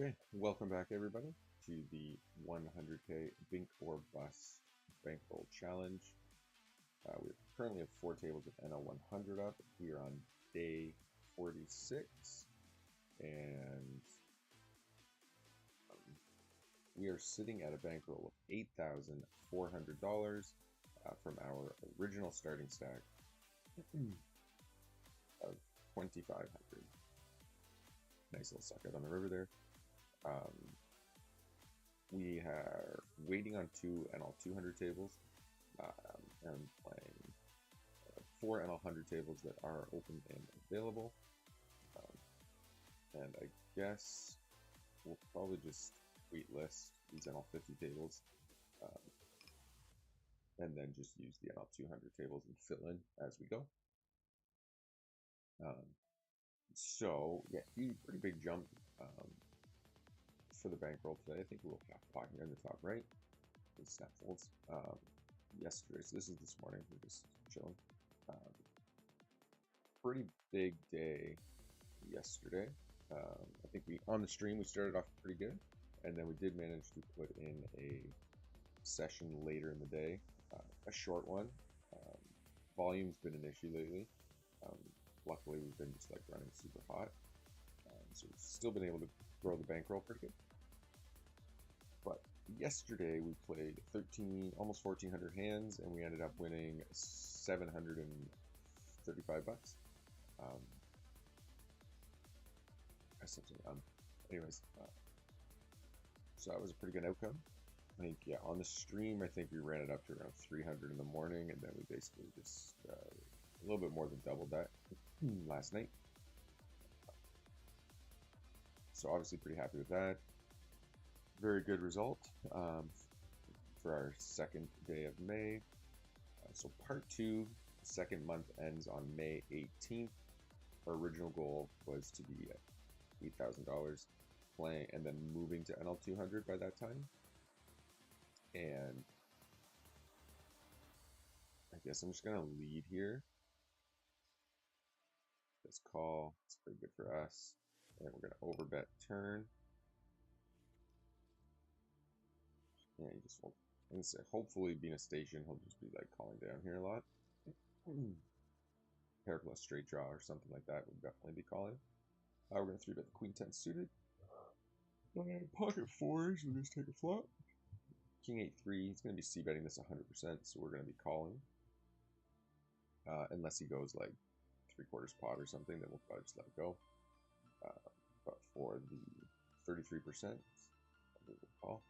Okay, welcome back everybody to the 100k Bink or Bust Bankroll Challenge. We currently have 4 tables of NL 100 up. We are on day 46, and we are sitting at a bankroll of $8,400 from our original starting stack of 2,500. Nice little suck out on the river there. We are waiting on 2 NL 200 tables and playing 4 NL 100 tables that are open and available. And I guess we'll probably just waitlist these NL 50 tables and then just use the NL 200 tables and fill in as we go. So yeah, pretty big jump for the bankroll today. I think we'll have pot here in the top right. With snap folds. Yesterday, so this is this morning. We're just chilling. Pretty big day yesterday. I think on the stream we started off pretty good, and then we did manage to put in a session later in the day, a short one. Volume's been an issue lately. Luckily, we've been just like running super hot, so we've still been able to grow the bankroll pretty good. But yesterday we played 13, almost 1,400 hands, and we ended up winning 735 bucks. Anyways, so that was a pretty good outcome. I think, yeah, on the stream, I think we ran it up to around 300 in the morning, and then we basically just a little bit more than doubled that last night. So obviously pretty happy with that. Very good result for our second day of May. So part 2, the second month ends on May 18th. Our original goal was to be at $8,000 playing and then moving to NL 200 by that time. And I guess I'm just gonna lead here. This call, it's pretty good for us. And we're gonna overbet turn. Yeah, you just won't. And so hopefully, being a station, he'll just be like calling down here a lot. Pair plus straight draw or something like that would definitely be calling. We're gonna 3-bet the Queen 10 suited. Pocket 4s, we'll just take a flop. King 8-3, he's gonna be c-betting this 100%, so we're gonna be calling. Unless he goes like 3/4 pot or something, then we'll probably just let it go. But for the 33%, we will call.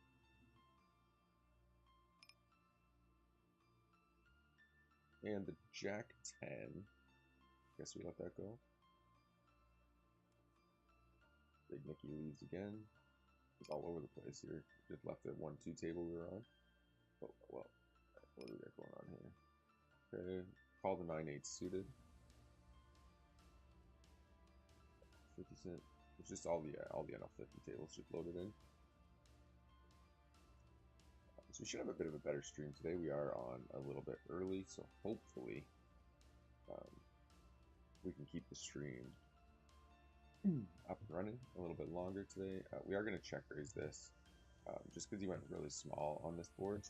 And the Jack 10, guess we let that go. Big Nicky leads again. He's all over the place here. Just left the 1-2 table we were on. Oh, well, what do we got going on here? Okay, call the 9-8 suited. 50 cent. It's just all the NL 50 tables just loaded in. So we should have a bit of a better stream today. We are on a little bit early, so hopefully we can keep the stream up and running a little bit longer today. We are going to check raise this just because he went really small on this board.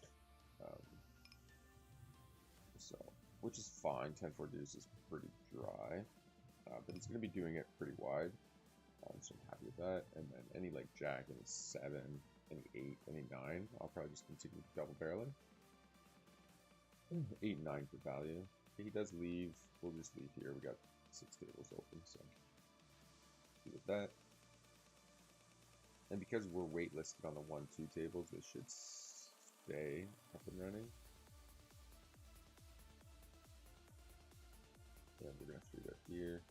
So, which is fine. 10-4 deuce is pretty dry, but he's going to be doing it pretty wide. So I'm happy with that. And then any like Jack, any 7, any 8, any 9, I'll probably just continue double barreling. 8 and 9 for value. If he does leave, we'll just leave here. We got 6 tables open, so with that. And because we're waitlisted on the 1-2 tables, this should stay up and running. And we're gonna 3-bet here.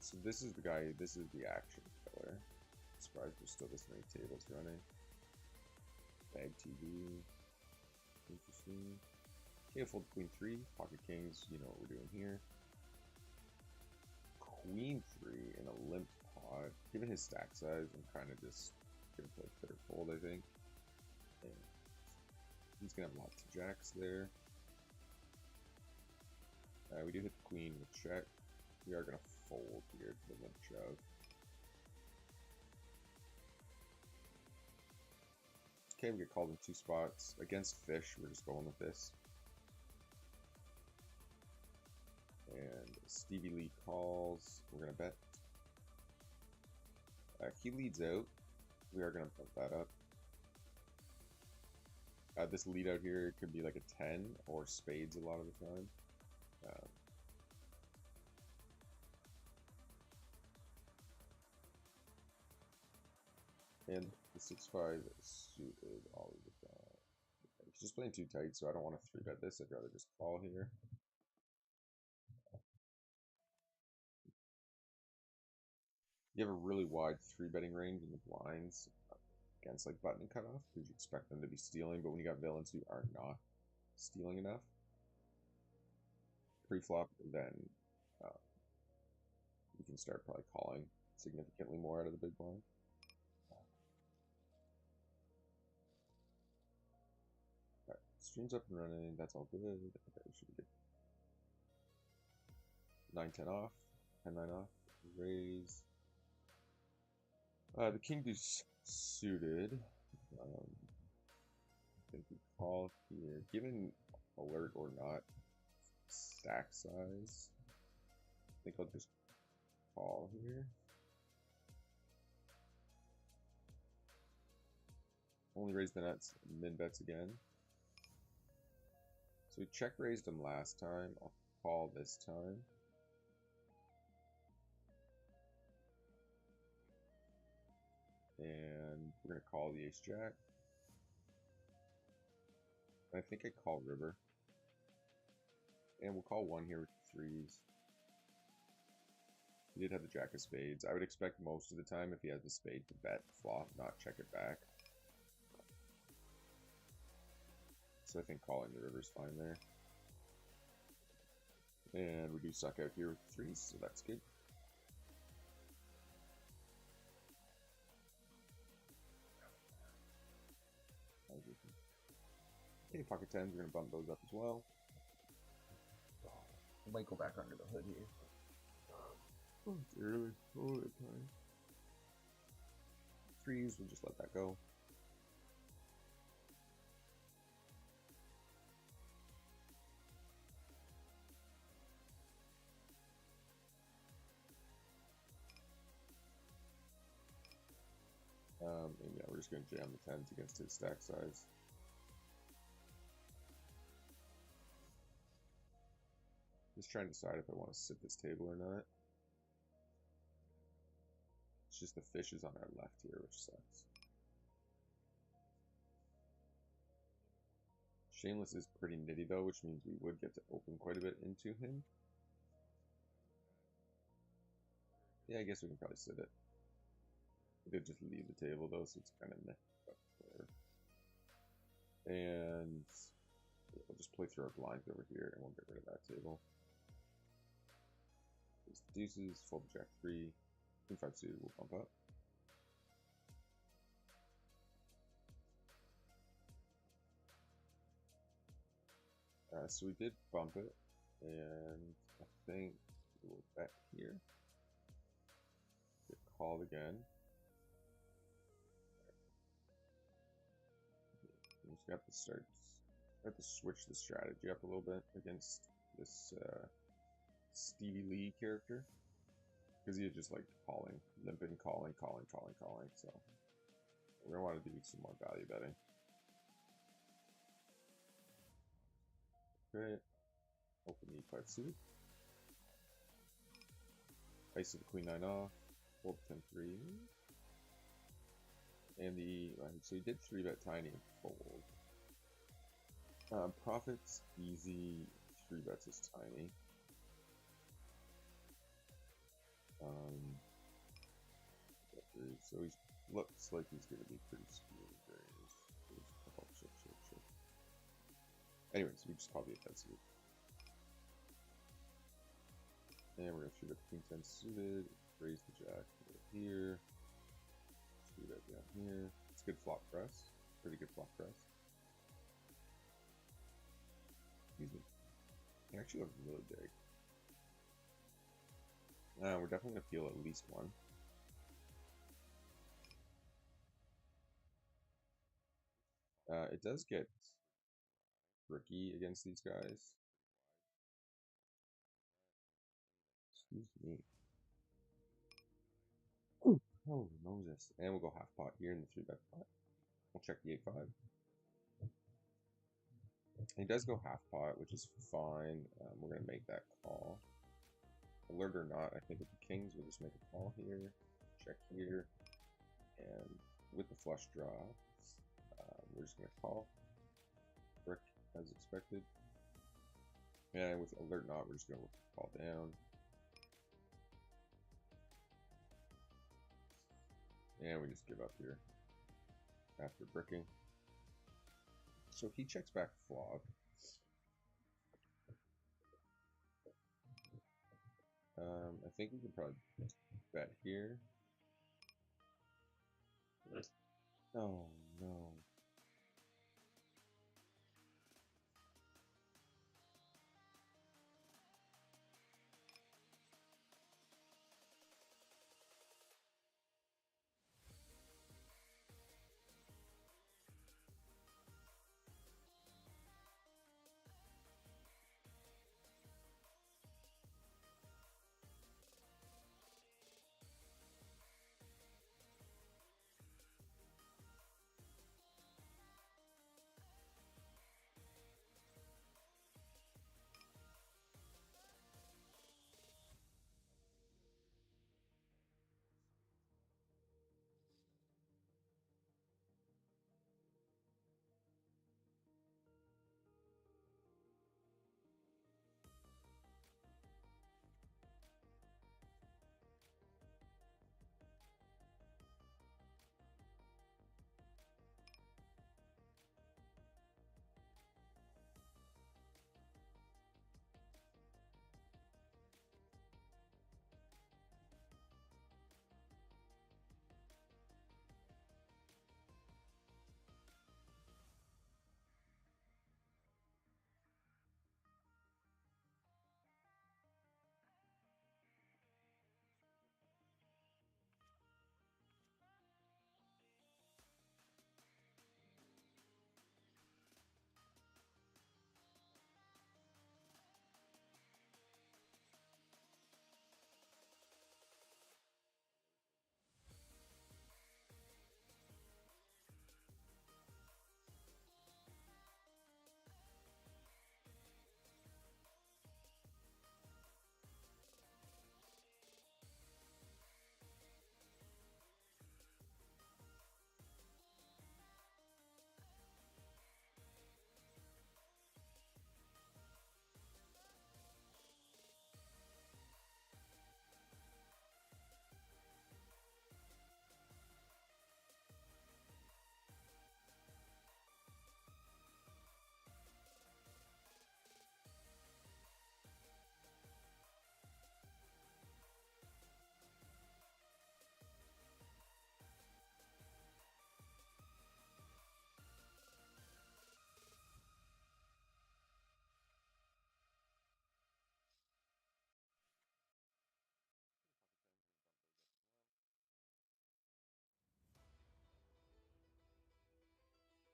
So this is the guy, this is the action killer. Surprised there's still this many tables running. Bag TV. Interesting. Okay, fold Queen 3. Pocket Kings, you know what we're doing here. Queen 3 in a limp pot. Given his stack size, I'm kind of just going to play fit or fold, I think. And He's gonna have lots of jacks there. We do hit the queen with check. We are gonna fold here to the limp shove. Okay, we get called in 2 spots. Against fish, we're just going with this. And Stevie Lee calls. We're gonna bet. He leads out. We are gonna put that up. This lead out here could be like a 10 or spades a lot of the time. And the 6-5 suited all of the time. He's just playing too tight, so I don't want to 3-bet this. I'd rather just call here. You have a really wide 3-betting range in the blinds against like button and cutoff because you expect them to be stealing, but when you got villains who are not stealing enough pre-flop, then you can start probably calling significantly more out of the big blind. Alright, stream's up and running, that's all good. Okay, we should get 9-10 off, 10-9 off, raise. The king deuce suited. I think we call here, given alert or not stack size. I think I'll just call here. Only raise the nuts, min bets again. So we check raised him last time. I'll call this time. And we're gonna call the ace jack. I think I call river. And we'll call 1 here with 3s. He did have the jack of spades. I would expect most of the time if he has the spade to bet flop, not check it back. So I think calling the river's fine there. And we do suck out here with 3s, so that's good. Okay, pocket 10s, we're going to bump those up as well. I might go back under the hood here. Oh, it's early. Oh, it's time. 3s, we'll just let that go. And yeah, we're just going to jam the 10s against his stack size. Just trying to decide if I want to sit this table or not. It's just the fish is on our left here, which sucks. Shameless is pretty nitty though, which means we would get to open quite a bit into him. Yeah, I guess we can probably sit it. We did just leave the table though, so it's kind of meh. And we'll just play through our blinds over here and we'll get rid of that table. These deuces, fold jack 3, king 5 suited, we'll bump up. So we did bump it, and I think we'll bet here. Get called again. We just have to start to switch the strategy up a little bit against this Stevie Lee character, because he just like calling, limping, calling. So we're gonna want to do some more value betting. Okay, open E5 suited. Ice of the queen 9 off, fold 10-3, and the so he did 3-bet tiny and fold. Profits easy, 3-bets is tiny. So he looks like he's gonna be pretty screwed. Oh, shit. Anyways, we just call the offensive. And we're gonna shoot up king 10 suited, raise the jack here, shoot that down here. It's good flop press, pretty good flop press. actually look really big. We're definitely going to feel at least one. It does get tricky against these guys. Excuse me. Ooh, holy Moses. And we'll go half pot here in the 3-bet pot. We'll check the 8-5. He does go half pot, which is fine. We're going to make that call. Alert or not, I think with the kings, we'll just make a call here. Check here. And with the flush draw, we're just going to call. Brick as expected. And with alert not, we're just going to call down. And we just give up here after bricking. So he checks back flop. I think we can probably bet here. Oh no.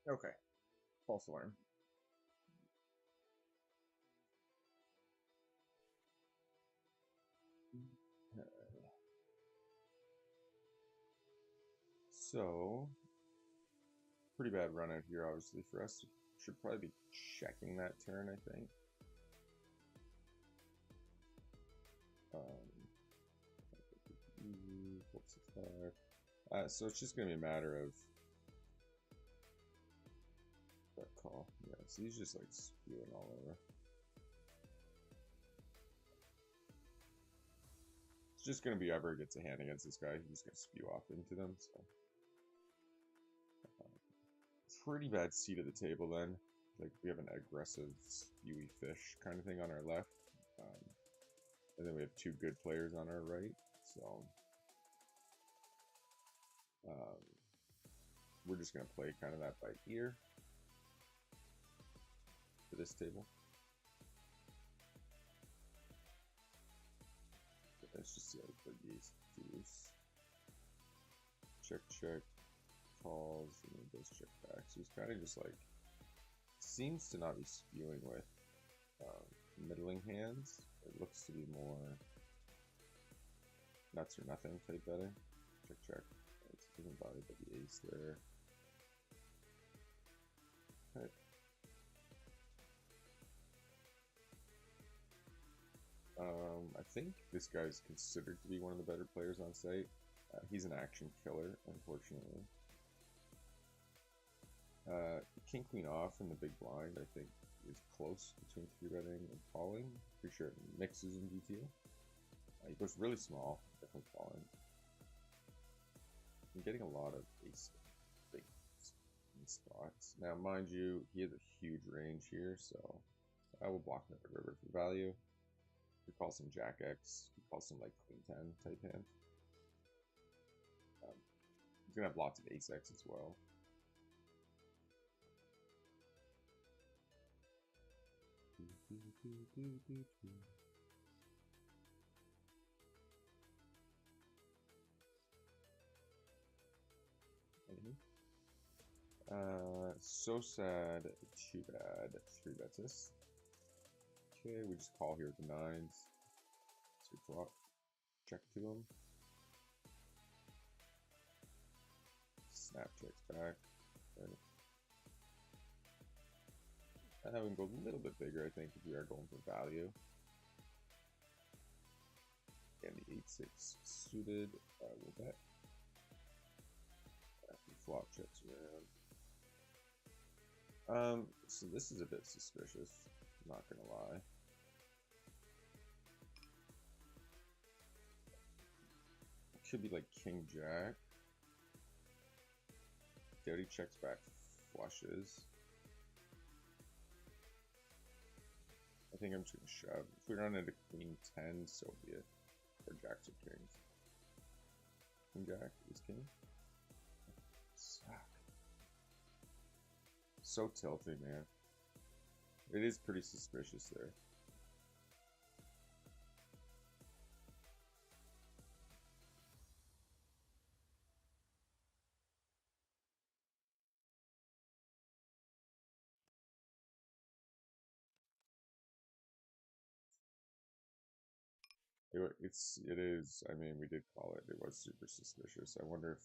Okay. False alarm. So, pretty bad run out here, obviously, for us. Should probably be checking that turn, I think. So it's just going to be a matter of that call. Yeah, so he's just like spewing all over. It's just going to be whoever gets a hand against this guy, he's going to spew off into them. So pretty bad seat at the table then. Like we have an aggressive spewy fish kind of thing on our left. And then we have two good players on our right. So we're just going to play kind of that by ear for this table. Let's just see how the ace deuce. Check, check, calls, and then goes check back. So he's kind of just like, seems to not be spewing with middling hands. It looks to be more nuts or nothing type betting. Check, check. It's doesn't bother but the ace there. Okay. I think this guy's considered to be one of the better players on site. He's an action killer, unfortunately. King Queen off in the big blind, I think, is close between 3-betting and calling. Pretty sure it mixes in GTO. He goes really small, definitely calling. I'm getting a lot of ace big spots. Now, mind you, he has a huge range here, so I will block another river for value. We call some Jack X, we call some like Queen 10 type hand. He's gonna have lots of Ace X as well. So sad, too bad. 3-bets this. Okay, we just call here with the 9s. So flop. Check to him. Snap checks back. Right. And we can go a little bit bigger, I think, if we are going for value. And the 8-6 suited, we'll bet. Flop checks around. So this is a bit suspicious, not gonna lie. It could be like King Jack. Daddy checks back flushes. I think I'm just gonna shove. If we run into Queen 10, so be it. Or Jacks or Kings. King Jack is King. Suck. So tilty, man. It is pretty suspicious there. It is, I mean, we did call it. It was super suspicious. I wonder if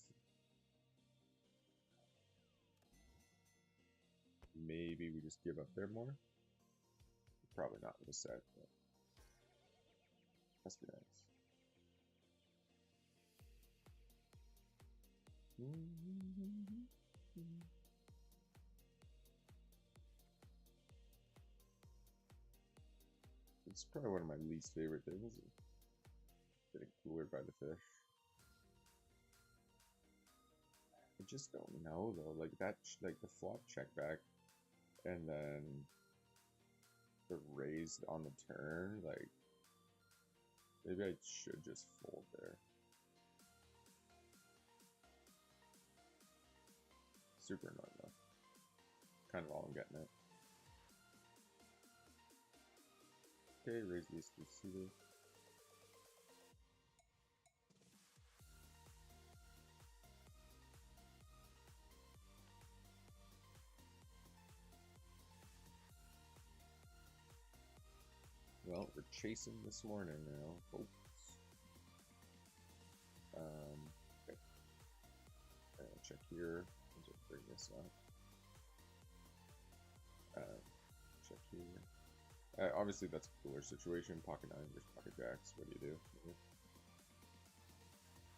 maybe we just give up there more. Probably not with a set, but must be nice. It's probably one of my least favorite things. Getting cooler by the fish. I just don't know though. Like that, like the flop check back, and then the raise on the turn. Like maybe I should just fold there. Super annoying though. Kind of all I'm getting at. Okay, raise these to suited. Well, we're chasing this morning now, folks. Okay. Check here. Just bring this up. Check here. Obviously, that's a cooler situation. Pocket 9 versus pocket jacks. What do you do?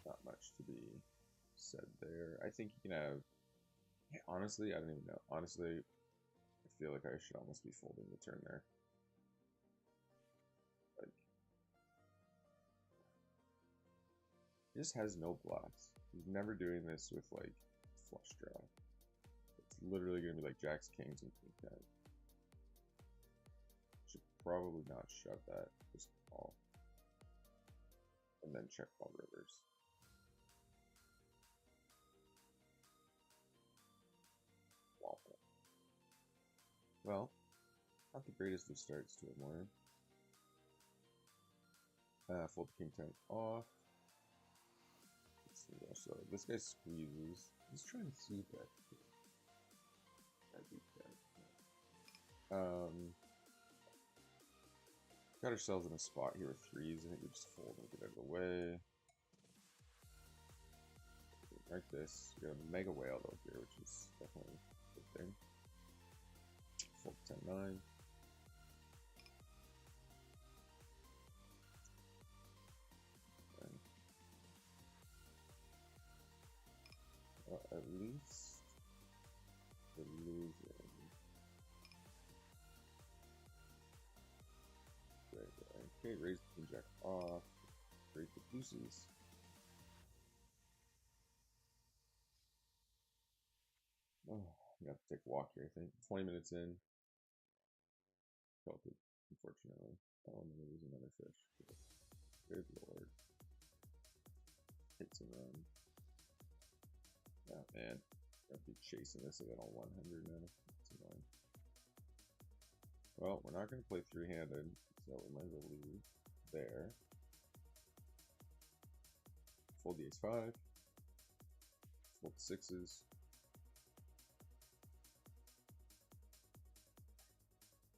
Not much to be said there. I think you can have. Honestly, I don't even know. Honestly, I feel like I should almost be folding the turn there. Like, he just has no bluffs. He's never doing this with like flush draw. It's literally gonna be like jacks, kings, and king 10. Should probably not shove that. Just call, and then check call rivers. Well, not the greatest of starts to a morning. Fold king 10 off. So this guy squeezes. He's trying to see that. Got ourselves in a spot here with threes. I think we just fold and get out of the way. Like this. We got a mega whale though here, which is definitely a good thing. Fold 10-9. At least we're losing. Okay, raise the king jack off. Raise the deuces. Oh, we have to take a walk here, I think. 20 minutes in. Tilted, unfortunately. Oh, I'm gonna lose another fish. Good lord. Hits and run. Oh man. I'll be chasing this again on 100 now. It's annoying. Well, we're not going to play three-handed, so we might as well leave there. Fold the ace-5. Fold the sixes.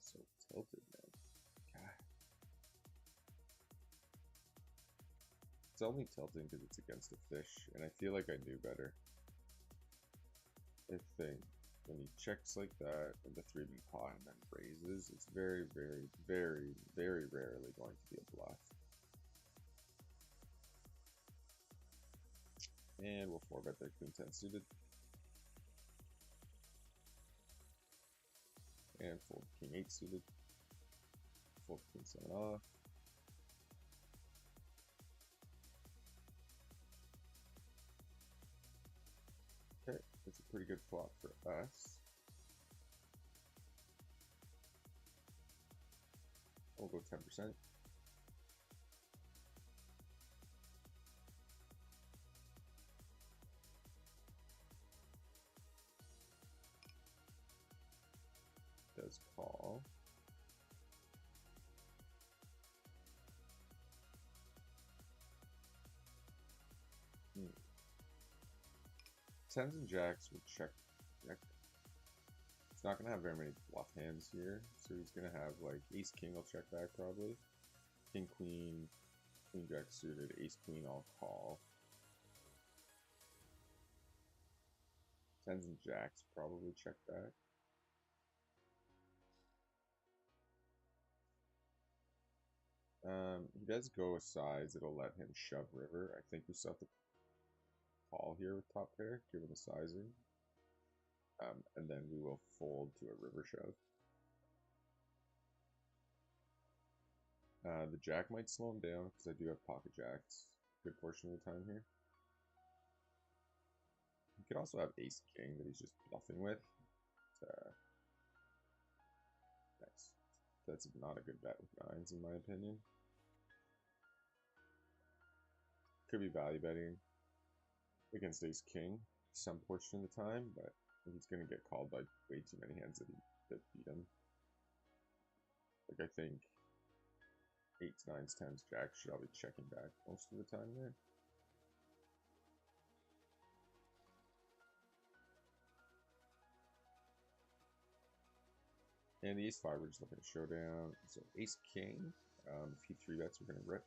So tilted, man. God. It's only tilting because it's against a fish, and I feel like I knew better. I think when he checks like that and the 3-big pot and then raises, it's very, very, very, very rarely going to be a bluff. And we'll 4-bet that queen 10 suited. And fold king 8 suited. Fold king 7 off. Okay, that's a pretty good flop for us. We'll go 10%. Does call. Tens and jacks will check. It's not going to have very many bluff hands here, so he's going to have like ace king will check back probably. King queen, queen jack suited, ace queen all call. Tens and jacks probably check back. He does go with size, it'll let him shove river. I think we still have to call here with top pair, given the sizing. And then we will fold to a river shove. The jack might slow him down because I do have pocket jacks a good portion of the time here. He could also have ace king that he's just bluffing with. Nice. That's not a good bet with nines in my opinion. Could be value betting against ace king some portion of the time, but he's going to get called by way too many hands that beat him. Like I think 8s, 9s, 10s, jacks should all be checking back most of the time there. And the ace-5 we're just looking to showdown. So ace king, if he 3-bets, we're going to rip.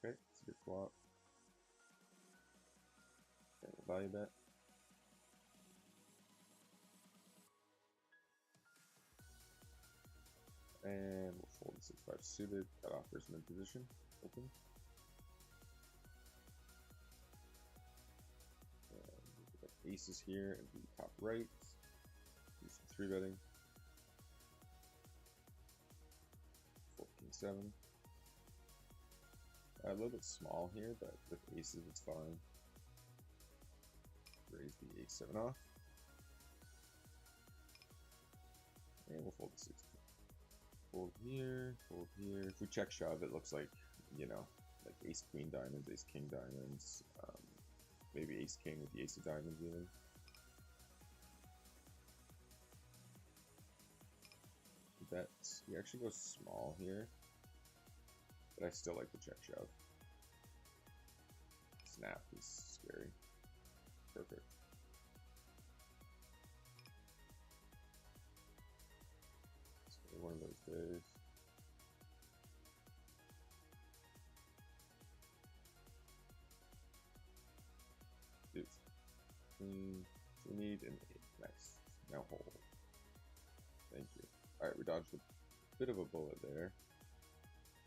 Okay, it's a good flop. Okay, we'll value bet. And we'll fold the 6-5 suited, cut off first mid position, open. And we'll put aces here and do top right. Do some 3-betting. Fold king 7. A little bit small here, but with aces it's fine. Raise the a7 off. And we'll fold the 6. Fold here, fold here. If we check shove, it looks like, you know, like ace queen diamonds, ace king diamonds, maybe ace king with the ace of diamonds even. Bet. He actually goes small here. but I still like the check shove. Snap is scary. Perfect. It's one of those days. Dude. We need an 8. Nice. Now hold. Thank you. Alright, we dodged a bit of a bullet there.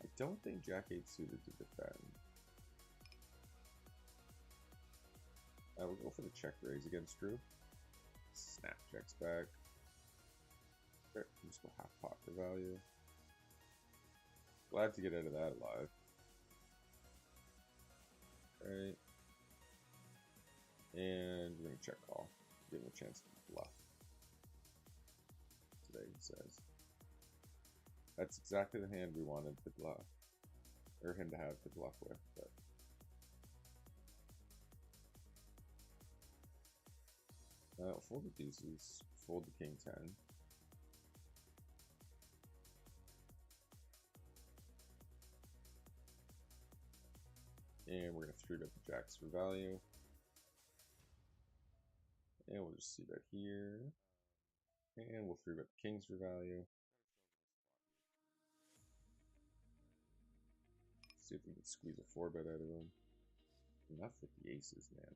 I don't think Jack 8 suited to defend. We'll go for the check raise against Drew. Snap checks back. There, just go half pot for value. Glad to get out of that alive. Alright. And we're going to check call. Give him a chance to bluff. Today he says. That's exactly the hand we wanted to bluff. Or him to have to bluff with. But fold the deuces. Fold the king 10. And we're going to 3-bet the jacks for value. And we'll just see that here. And we'll 3-bet the kings for value. See if we can squeeze a 4-bet out of him. Enough with the aces, man.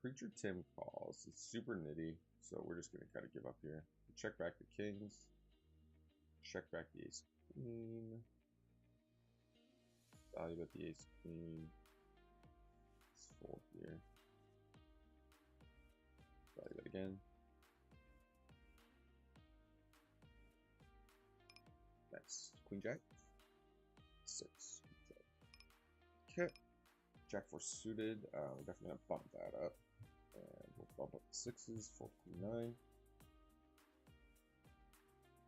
Preacher Tim calls. It's super nitty, so we're just going to kind of give up here. Check back the kings. Check back the ace queen. Value bet the ace queen. Let's fold here. Value bet again. Nice. Queen jack. 6. Okay. Jack 4 suited. We're definitely gonna bump that up. And we'll bump up the 6s. Fold queen 9.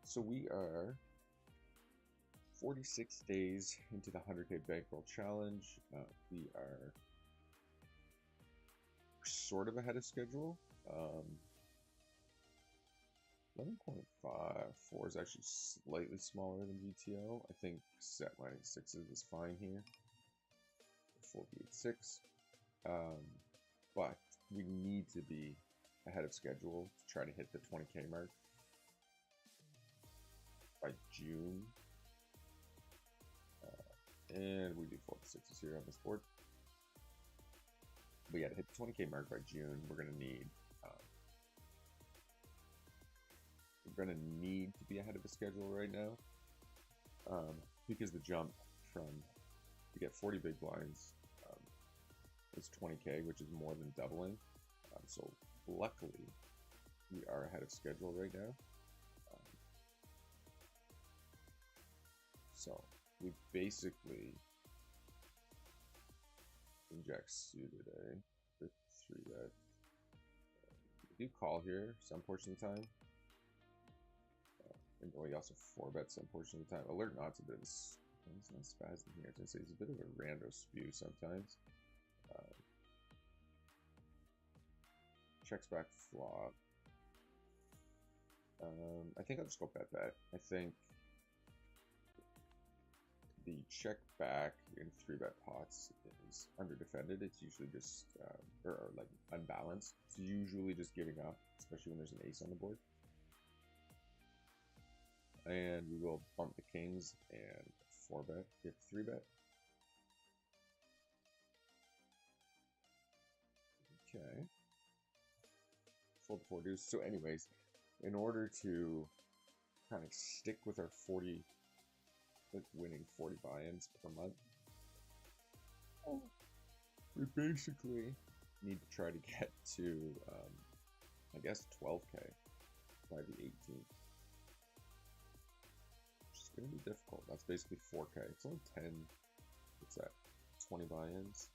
So we are 46 days into the 100K bankroll challenge. We are sort of ahead of schedule. 11.54 is actually slightly smaller than GTO. I think set mining 6s is fine here. 4b86. But we need to be ahead of schedule to try to hit the 20K mark by June. And we do 4b6s here on this board. But yeah, to hit the 20K mark by June, we're gonna need to be ahead of the schedule right now, because the jump from to get 40 big blinds is 20K, which is more than doubling. So luckily, we are ahead of schedule right now. So we basically inject suited A with 3-bet. We do call here some portion of the time. And we also 4-bet some portion of the time. Alert Not's a bit of a, he's not spazzing here. I was gonna say he's a bit of a rando spew sometimes. Checks back flop. I think I'll just go bet that. I think the check back in 3-bet pots is underdefended. It's usually just or like unbalanced. It's usually just giving up, especially when there's an ace on the board. And we will bump the kings and 4-bet, get 3-bet. Okay. Fold 4 deuce. So anyways, in order to kind of stick with our 40, like winning 40 buy-ins per month, we basically need to try to get to, I guess, 12K by the 18th. Going to be difficult. That's basically 4K. It's only 10. What's that? 20 buy-ins.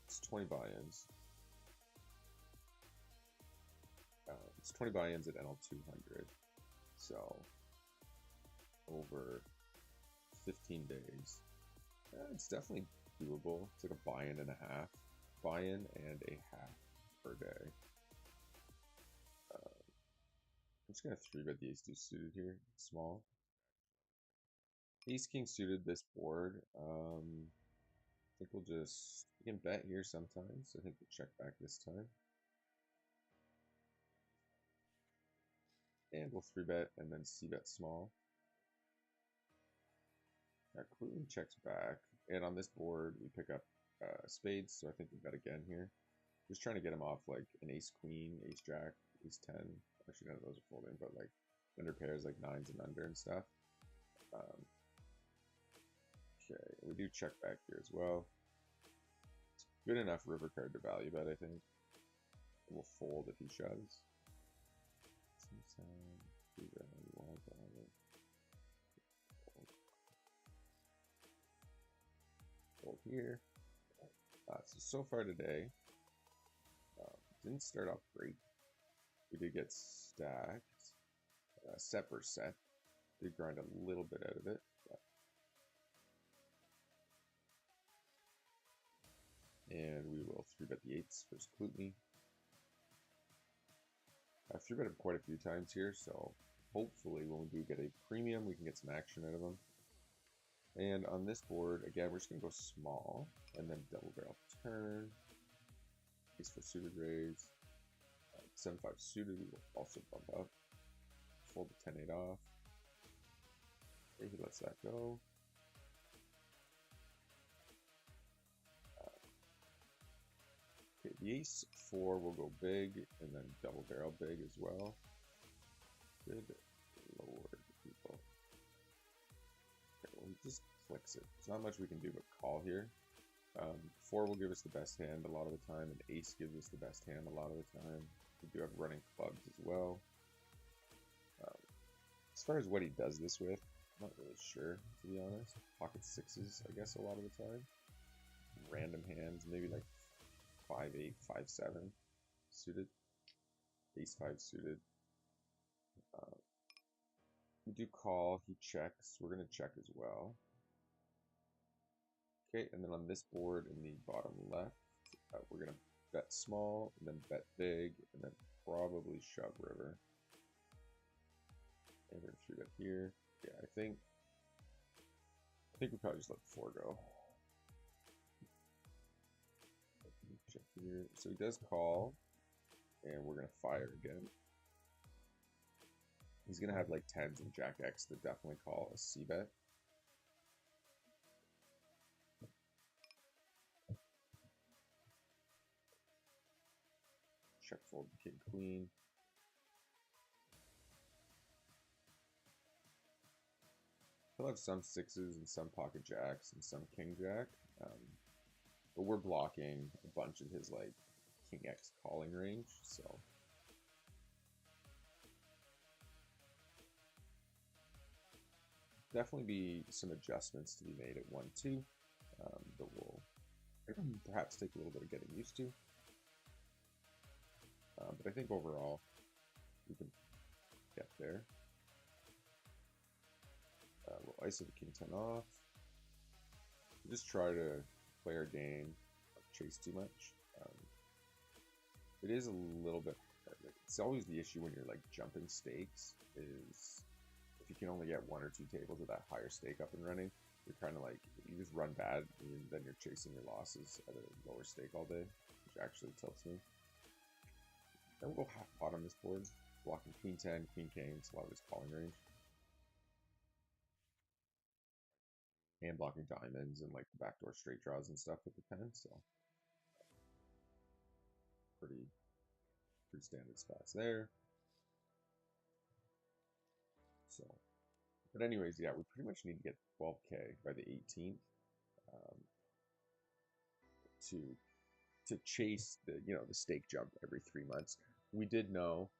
It's 20 buy-ins. It's 20 buy-ins at NL 200. So over 15 days, it's definitely doable. It's like a buy-in and a half, buy-in and a half per day. I'm just gonna 3-bet the ace-2 suited here, small. Ace king suited this board. I think we can bet here sometimes. I think we'll check back this time. And we'll 3-bet and then c-bet small. Completely checks back. And on this board, we pick up spades, so I think we bet again here. Just trying to get him off like an ace-queen, ace-jack, ace-10. Actually, none of those are folding, but like under pairs like 9s and under and stuff. Okay, we do check back here as well. It's good enough river card to value bet, I think. We'll fold if he shoves. Fold here. So far today, didn't start off great. We did get stacked, set per set. Did grind a little bit out of it. And we will 3-bet the 8s versus Clutney. I've 3-bet him quite a few times here, so hopefully when we do get a premium, we can get some action out of him. And on this board, again, we're just going to go small, and then double barrel turn. Ace for suited raise. 7-5 suited, we will also bump up. Fold the 10-8 off. Okay, he lets that go. Okay, the ace-4 will go big, and then double barrel big as well. Good lord, people. Okay, well, he just clicks it. There's not much we can do but call here. 4 will give us the best hand a lot of the time, and ace gives us the best hand a lot of the time. We do have running clubs as well. As far as what he does this with, I'm not really sure, to be honest. Pocket 6s, I guess, a lot of the time. Random hands, maybe like 5-8, 5-7 suited. Ace-5 suited. We do call, he checks. We're going to check as well. Okay, and then on this board in the bottom left, we're going to bet small, and then bet big, and then probably shove river. And we're going to 3-bet here. Yeah, I think we probably just let the 4 go. Check here. So he does call, and we're going to fire again. He's going to have like 10s and jack X that definitely call a c-bet. Check fold king queen. He'll have some 6s and some pocket jacks and some king jack, but we're blocking a bunch of his like king X calling range, so definitely be some adjustments to be made at 1-2 that will perhaps take a little bit of getting used to. But I think overall we can get there. We'll ISO the king 10 off. We'll just try to play our game, not chase too much. It is a little bit hard. Like, it's always the issue when you're like jumping stakes is if you can only get 1 or 2 tables with that higher stake up and running, you're kind of like, you just run bad and then you're chasing your losses at a lower stake all day, which actually tilts me. Then we'll go half pot on this board, blocking queen 10, queen king, it's a lot of his calling range. And blocking diamonds and like the backdoor straight draws and stuff with the 10, so pretty standard spots there. So, but anyways, yeah, we pretty much need to get 12K by the 18th to chase the the stake jump every 3 months. We did know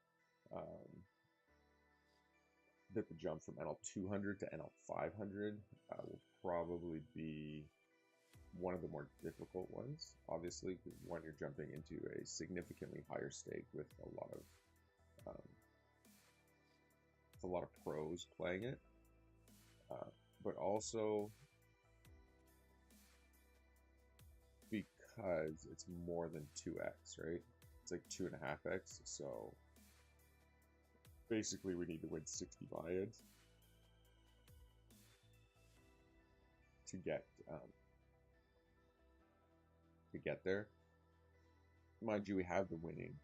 that the jump from NL 200 to NL 500 will probably be one of the more difficult ones, obviously, because when you're jumping into a significantly higher stake with a lot of pros playing it, but also because it's more than 2x, right? It's like 2.5x, so basically we need to win 60 buy-ins. to get there. Mind you, we have the winning,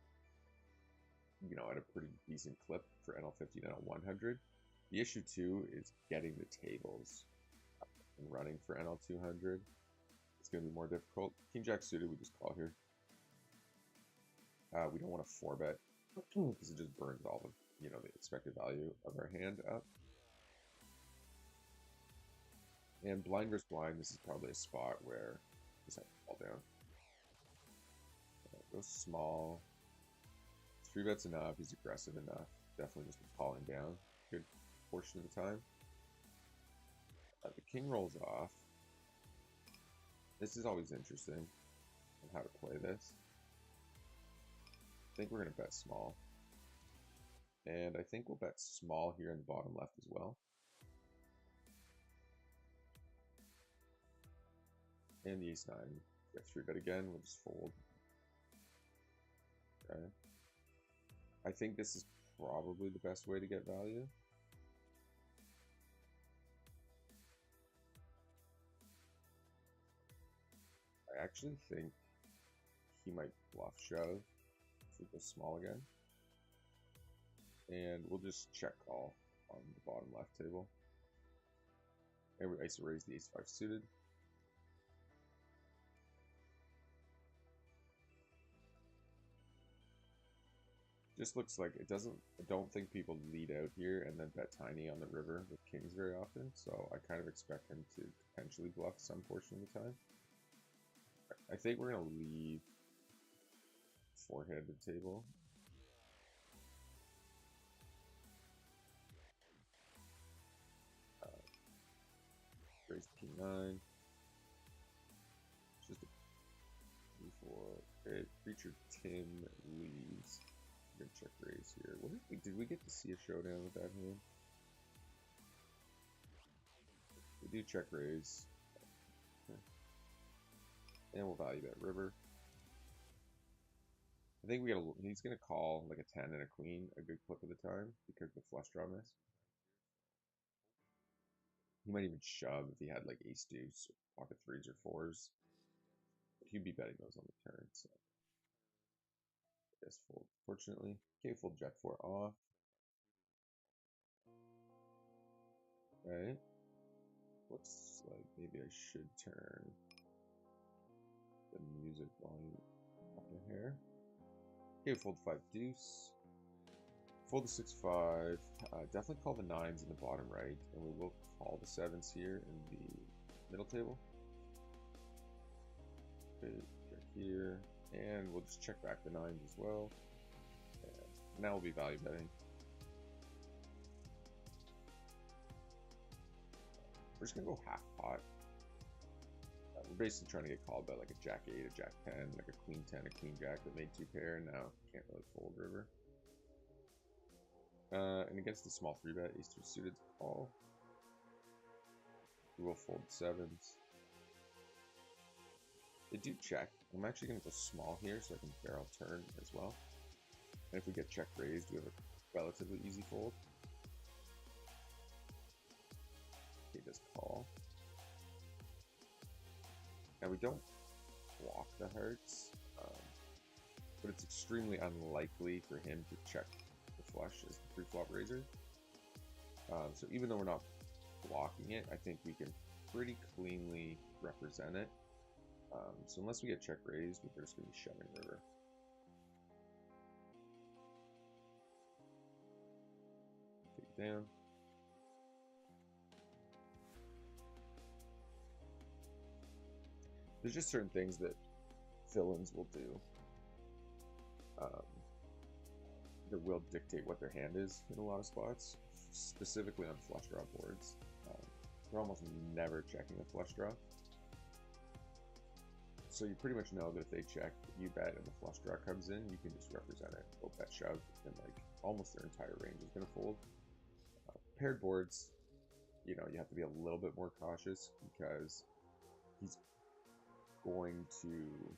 at a pretty decent clip for NL50 and NL100. The issue too is getting the tables up and running for NL200. It's going to be more difficult. King Jack suited, we just call here. We don't want to 4-bet because it just burns all of the expected value of our hand up. And blind versus blind, this is probably a spot where just have to fall down. Go small. 3-bet's enough. He's aggressive enough. Definitely just calling down a good portion of the time. The king rolls off. This is always interesting on how to play this. I think we're going to bet small. And I think we'll bet small here in the bottom left as well. And the ace-9. Get 3-bet again. We'll just fold. Okay. I think this is probably the best way to get value. I actually think he might bluff shove if we go small again. And we'll just check call on the bottom left table. And we iso raise the ace-5 suited. Just looks like it doesn't. I don't think people lead out here and then bet tiny on the river with kings very often. So I kind of expect him to potentially bluff some portion of the time. I think we're gonna leave four-handed table. Raise king 9. Just a 3-4. Okay, creature Tim leaves. We're gonna check raise here. What did we get to see a showdown with that hand? We do check raise. Okay. And we'll value that river. I think he's gonna call like a 10 and a queen a good clip of the time because the flush draw miss. He might even shove if he had like ace deuce, pocket 3s or 4s. But he'd be betting those on the turn, so I guess fold. Fortunately, okay, fold jack 4 off. Right. Looks like maybe I should turn the music volume up in here. Okay, fold 5 deuce. Fold the 6-5. Definitely call the 9s in the bottom right, and we will call the 7s here in the middle table. Okay, check here, and we'll just check back the 9s as well. And now we'll be value betting. We're just gonna go half pot. We're basically trying to get called by like a jack 8, a jack 10, like a queen 10, a queen jack that made 2 pair, and now can't really fold river. And against the small 3-bet, ace 3 suited call. We will fold 7s. They do check. I'm actually going to go small here so I can barrel turn as well. And if we get check raised, we have a relatively easy fold. He does call. Now we don't block the hearts, but it's extremely unlikely for him to check the flush as the pre-flop raiser. So even though we're not blocking it, I think we can pretty cleanly represent it. So unless we get check raised, we're just going to be shoving river. Take it down. There's just certain things that fill-ins will do that will dictate what their hand is in a lot of spots, specifically on flush draw boards. They're almost never checking a flush draw. So you pretty much know that if they check, you bet, and the flush draw comes in, you can just represent it. Go bet shove, and like almost their entire range is going to fold. Paired boards, you have to be a little bit more cautious because he's going to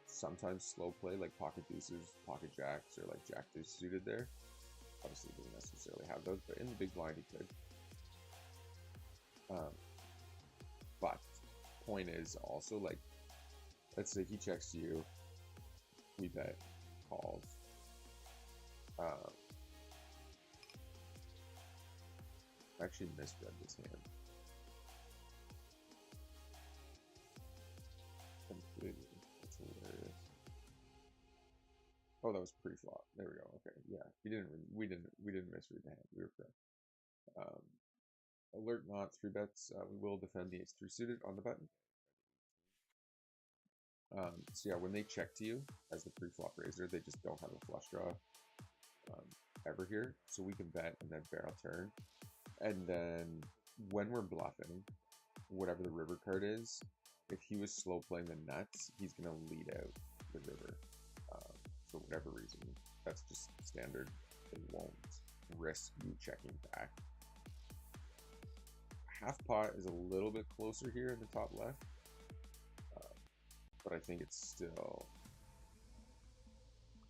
sometimes slow play like pocket deuces, pocket jacks, or like jack deuce suited there. Obviously he doesn't necessarily have those, but in the big blind he could. But point is also, like, let's say he checks to you, we bet, calls. I actually misread this hand completely. That's hilarious. Oh, that was pre-flop. There we go. Okay, yeah, we didn't misread the hand. We were correct. Alert not 3-bets. We will defend the ace 3 suited on the button. So yeah, when they check to you as the pre-flop raiser, they just don't have a flush draw ever here. So we can bet and then barrel turn. And then when we're bluffing, whatever the river card is, if he was slow playing the nuts, he's going to lead out the river for whatever reason. That's just standard. It won't risk you checking back. Half pot is a little bit closer here in the top left, but I think it's still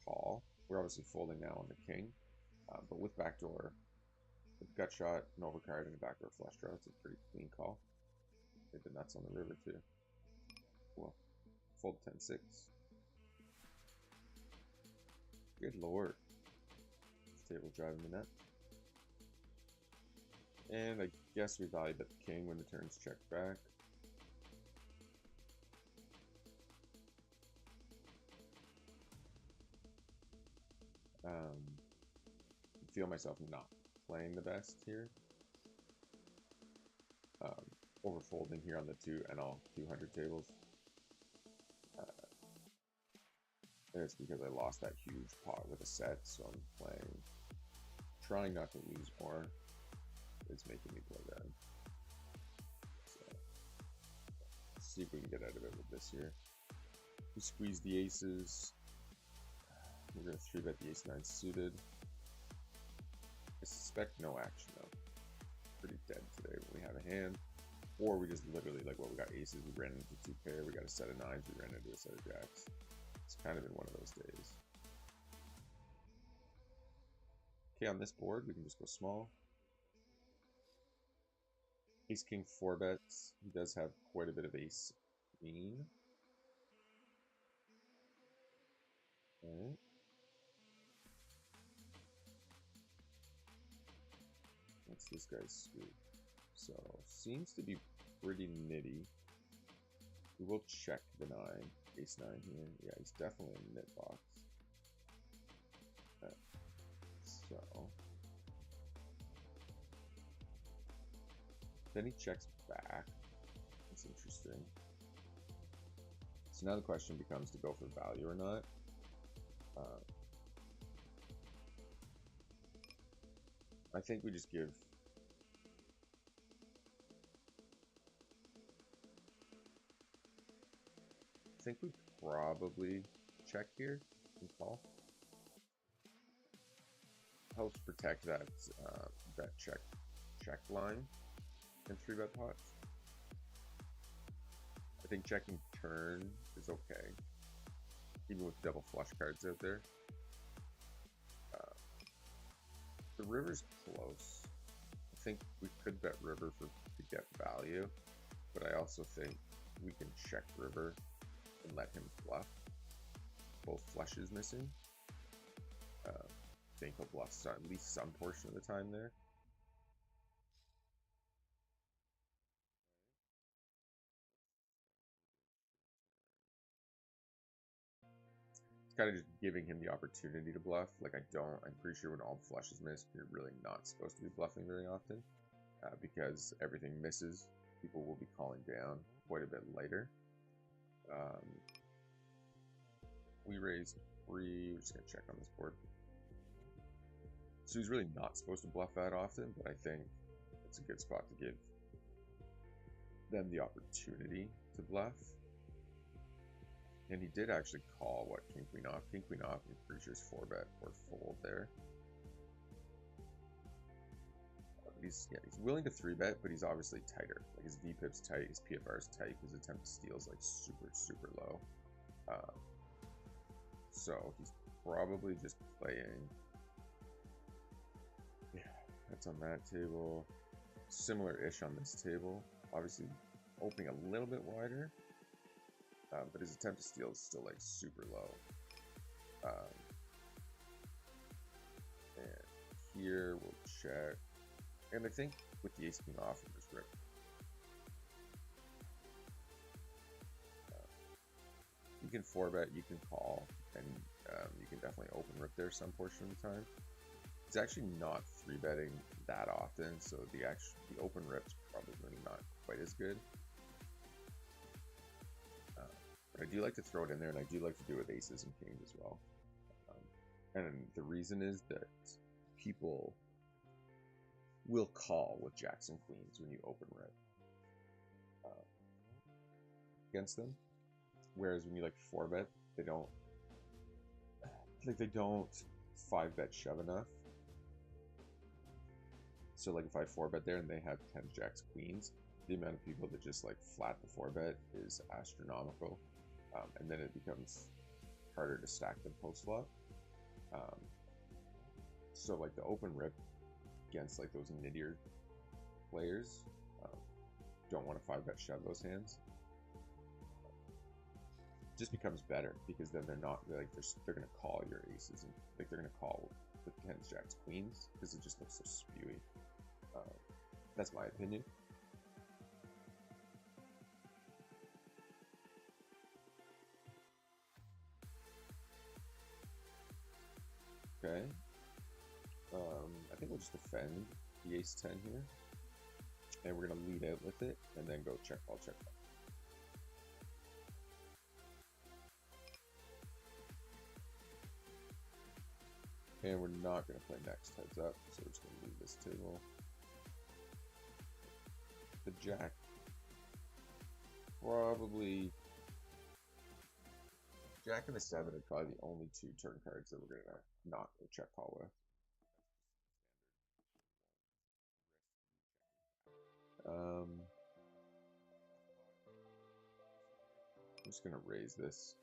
call. We're obviously folding now on the king, but with backdoor, with gut shot, an overcard, and a backdoor flush draw, it's a pretty clean call. Hit the nuts on the river too. Well, fold 10-6. Good lord. This table driving the net. And I guess we value bet the king when the turn's checked back. I feel myself not playing the best here. Over folding here on the 2 NL 200 tables. And it's because I lost that huge pot with a set, so I'm playing, trying not to lose more. It's making me play bad. So, let's see if we can get out of it with this here. We squeeze the aces. We're going to 3-bet the ace-9 suited. I suspect no action though. Pretty dead today when we have a hand. Or we just literally, like, well, we got aces, we ran into 2 pair, we got a set of 9s, we ran into a set of jacks. It's kind of been one of those days. Okay, on this board, we can just go small. Ace king 4-bets. He does have quite a bit of ace queen. Alright. What's this guy's scoop? So, seems to be pretty nitty. We will check the 9. Ace 9 here. Yeah, he's definitely a nit box. Okay. So, then he checks back. That's interesting. So now the question becomes to go for value or not. I think we just give. I think we probably check here and call. Helps protect that that check line in 3-bet pots. I think checking turn is okay, even with double flush cards out there. The river's close. I think we could bet river to get value, but I also think we can check river and let him bluff. Both flushes missing. I think he'll bluff at least some portion of the time there. Kind of just giving him the opportunity to bluff. Like, I'm pretty sure when all the flushes miss, you're really not supposed to be bluffing very often, because everything misses. People will be calling down quite a bit later. We raised 3. We're just gonna check on this board. So he's really not supposed to bluff that often, but I think it's a good spot to give them the opportunity to bluff. And he did actually call, what, king queen off? King queen off, I'm pretty sure is 4-bet or fold there. He's willing to 3-bet, but he's obviously tighter. Like, his VPIP's tight, his PFR's tight, his attempt to steal is like super low. So he's probably just playing. Yeah, that's on that table. Similar-ish on this table. Obviously, opening a little bit wider, but his attempt to steal is still like super low. And here we'll check, and I think with the ace king off, we'll just rip. You can 4-bet, you can call, and you can definitely open rip there some portion of the time. It's actually not 3-betting that often, so the open rip's probably not quite as good. But I do like to throw it in there, and I do like to do it with aces and kings as well. And the reason is that people will call with jacks and queens when you open rip against them. Whereas when you like 4-bet, they don't 5-bet shove enough. So like if I 4-bet there and they have 10s, jacks, queens, the amount of people that just like flat the 4-bet is astronomical, and then it becomes harder to stack them post flop. So like the open rip against like those nittier players don't want to 5-bet shove those hands. Just becomes better because then they're gonna call your aces and like they're gonna call with 10s, jacks, queens because it just looks so spewy. That's my opinion. Okay. I think we'll just defend the ace 10 here, and we're gonna lead out with it and then go check call, check call. And we're not going to play next heads up, so we're just going to leave this table. The jack, probably, jack and the 7 are probably the only 2 turn cards that we're going to not go check call with. I'm just going to raise this,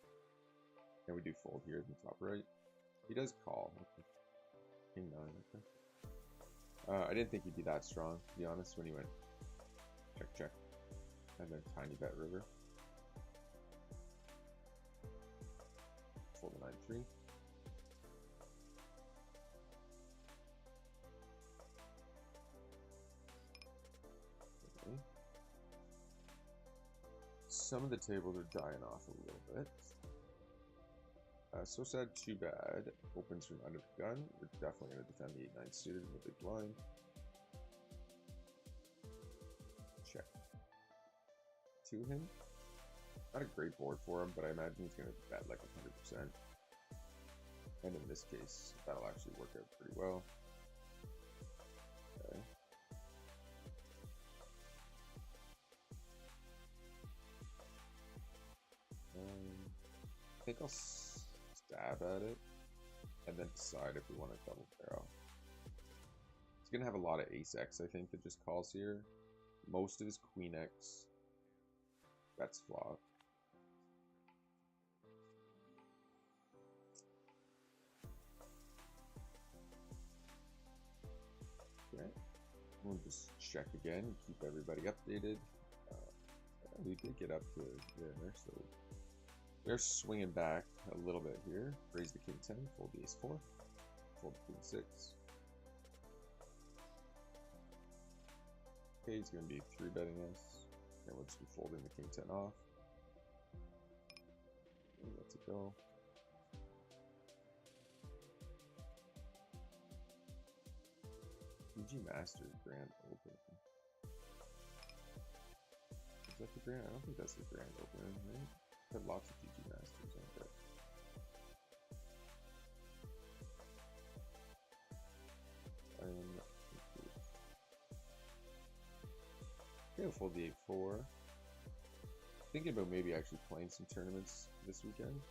and we do fold here in the top right. He does call. Okay. King 9, okay. I didn't think he'd be that strong, to be honest, when he went check, check, and then tiny bet river. Fold the 9-3. Okay. Some of the tables are dying off a little bit. So sad, too bad. Opens from under the gun. We're definitely going to defend the 8-9 suited in the big blind. Check. To him. Not a great board for him, but I imagine he's going to bet like 100%. And in this case, that'll actually work out pretty well. Okay. I think I'll stab at it and then decide if we want to double barrel. He's going to have a lot of ace X, I think, that just calls here. Most of his queen X bets flop. Okay, we'll just check again, keep everybody updated. We did get up to there, so we're swinging back a little bit here. Raise the king 10, fold the ace 4, fold the queen 6. Okay, he's going to be 3-betting us, and we'll just be folding the king 10 off. And let's it go. GG Masters Grand Open. Is that the grand? I don't think that's the grand opening, right? Had lots of GG Masters on there. I am not confused. Okay, we'll fold the 8-4. Thinking about maybe actually playing some tournaments this weekend.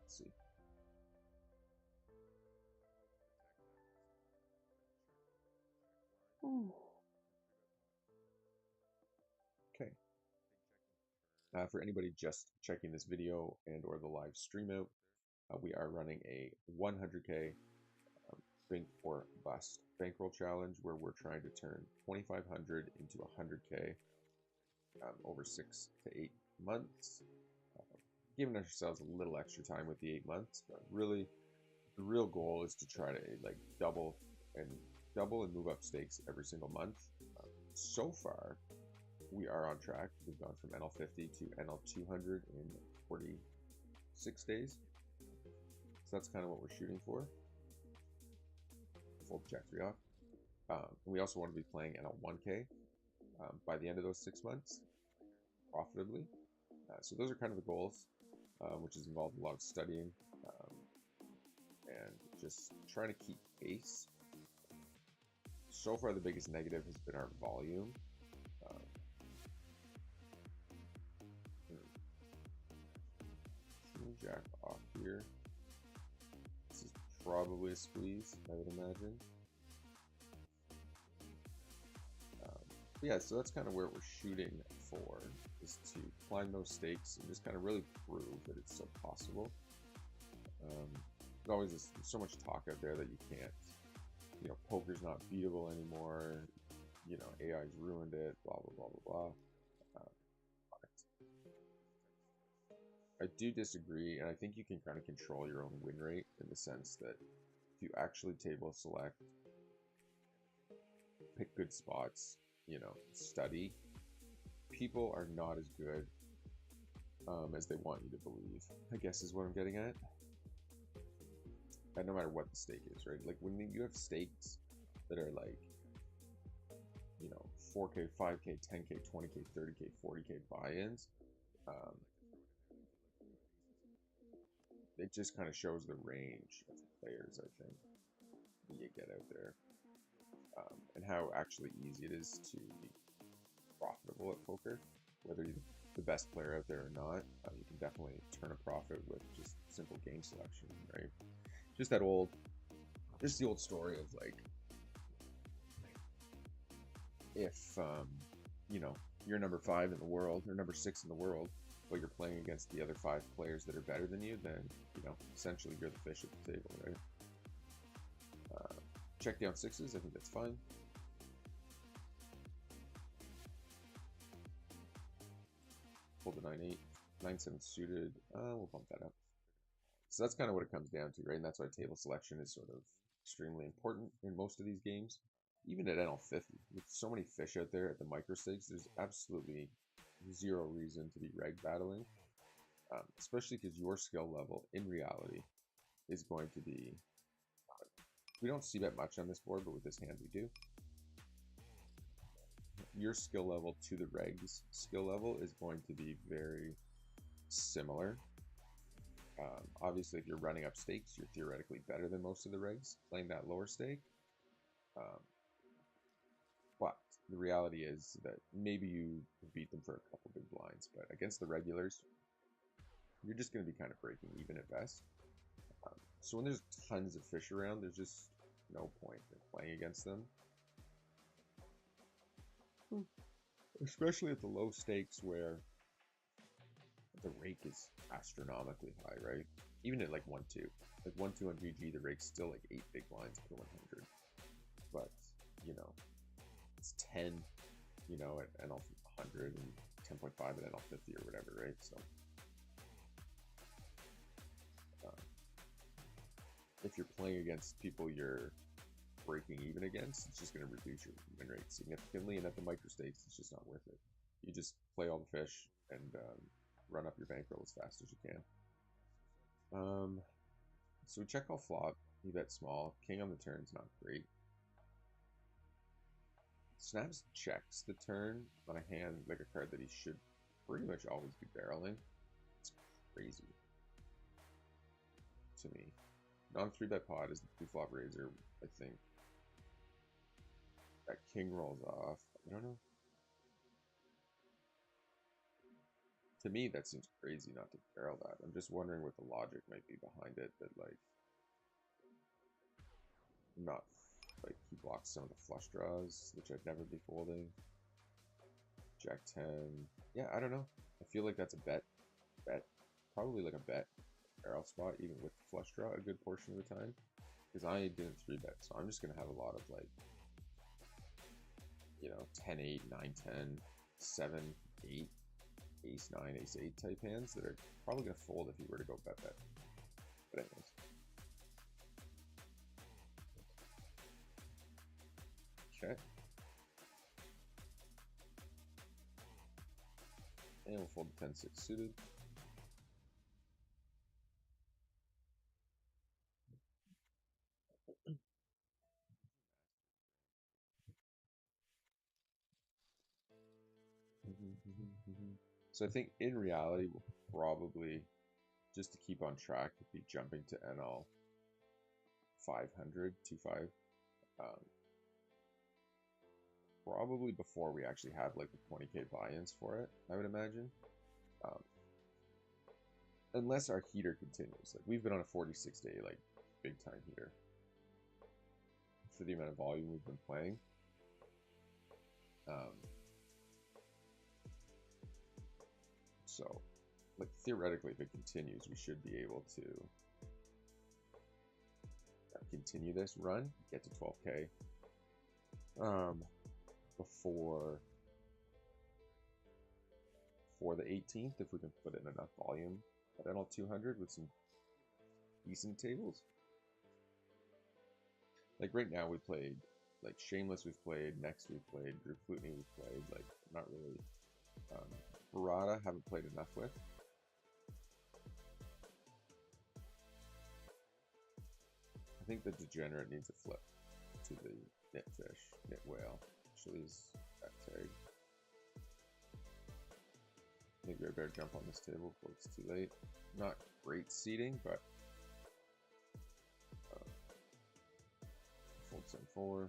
Let's see. Ooh. Okay. For anybody just checking this video and or the live stream out, we are running a 100K Bink or Bust bankroll challenge, where we're trying to turn 2,500 into 100K over 6 to 8 months, giving ourselves a little extra time with the 8 months, but really the real goal is to try to like double and move up stakes every single month. So far, we are on track. We've gone from NL50 to NL200 in 46 days. So that's kind of what we're shooting for. Fold Jack 3 off. We also want to be playing NL1K by the end of those 6 months profitably. So those are kind of the goals, which has involved a lot of studying and just trying to keep pace. So far, the biggest negative has been our volume. Jack off here. This is probably a squeeze, I would imagine. Yeah, so that's kind of where we're shooting for, is to climb those stakes and just kind of really prove that it's still possible. There's always so much talk out there that you can't, poker's not beatable anymore, AI's ruined it, blah, blah, blah, blah, blah. I do disagree, and I think you can kind of control your own win rate in the sense that if you actually table select, pick good spots, study, people are not as good as they want you to believe, I guess is what I'm getting at. And no matter what the stake is, right? Like when you have stakes that are like, 4K, 5K, 10K, 20K, 30K, 40K buy-ins, it just kind of shows the range of players, I think, that you get out there, and how actually easy it is to be profitable at poker. Whether you're the best player out there or not, you can definitely turn a profit with just simple game selection, right? Just the old story of like, if you're number 5 in the world or number 6 in the world, but you're playing against the other 5 players that are better than you, then essentially you're the fish at the table, right? Check down 6s, I think that's fine. Hold the 9-8, 9-7 suited. We'll bump that up. So that's kind of what it comes down to, right? And that's why table selection is sort of extremely important in most of these games. Even at NL50, with so many fish out there at the micro stakes, there's absolutely zero reason to be reg battling, especially because your skill level in reality is going to be, we don't see that much on this board, but with this hand we do. Your skill level to the regs skill level is going to be very similar. Obviously, if you're running up stakes, you're theoretically better than most of the regs playing that lower stake. But the reality is that maybe you beat them for a couple big blinds, but against the regulars, you're just going to be kind of breaking even at best. So when there's tons of fish around, there's just no point in playing against them. Especially at the low stakes where the rake is astronomically high, right? Even at like 1-2. Like 1-2 on GG, the rake's still like 8 big blinds per 100. But, it's 10, at NL 100 and 10.5 at NL 50 or whatever, right? So, if you're playing against people you're breaking even against, it's just going to reduce your win rate significantly, and at the micro stakes, it's just not worth it. You just play all the fish and run up your bankroll as fast as you can. So we check call flop, we bet small, king on the turn's not great. Snaps checks the turn on a hand like a card that he should pretty much always be barreling. It's crazy to me. Non-3-bet pot is the pre-flop raiser, I think. That king rolls off. I don't know. To me, that seems crazy not to barrel that. I'm just wondering what the logic might be behind it. That like, not like he blocks some of the flush draws, which I'd never be folding. Jack 10. Yeah, I don't know. I feel like that's a bet. Probably like a bet barrel spot, even with flush draw a good portion of the time. because I didn't 3-bet, so I'm just gonna have a lot of like, you know, 10-8, 9-10, 7-8, ace-9, ace-8 type hands that are probably gonna fold if you were to go bet. But anyways. Okay. And we'll fold the 10-6 suited. So I think in reality we'll probably, just to keep on track, be jumping to NL 500, 2-5. Probably before we actually have like the 20k buy-ins for it, I would imagine. Unless our heater continues. Like we've been on a 46-day like big time heater for the amount of volume we've been playing. So like theoretically, if it continues, we should be able to continue this run, get to 12k before the 18th, if we can put in enough volume at NL 200 with some decent tables. Like right now we played like Shameless, we've played Next, we've played Group Flutiny, we've played like not really Barada, haven't played enough with. I think the Degenerate needs a flip to the Knitfish, Knit Whale. Actually is that tag. Maybe I better jump on this table before it's too late. Not great seating, but fold 7-4.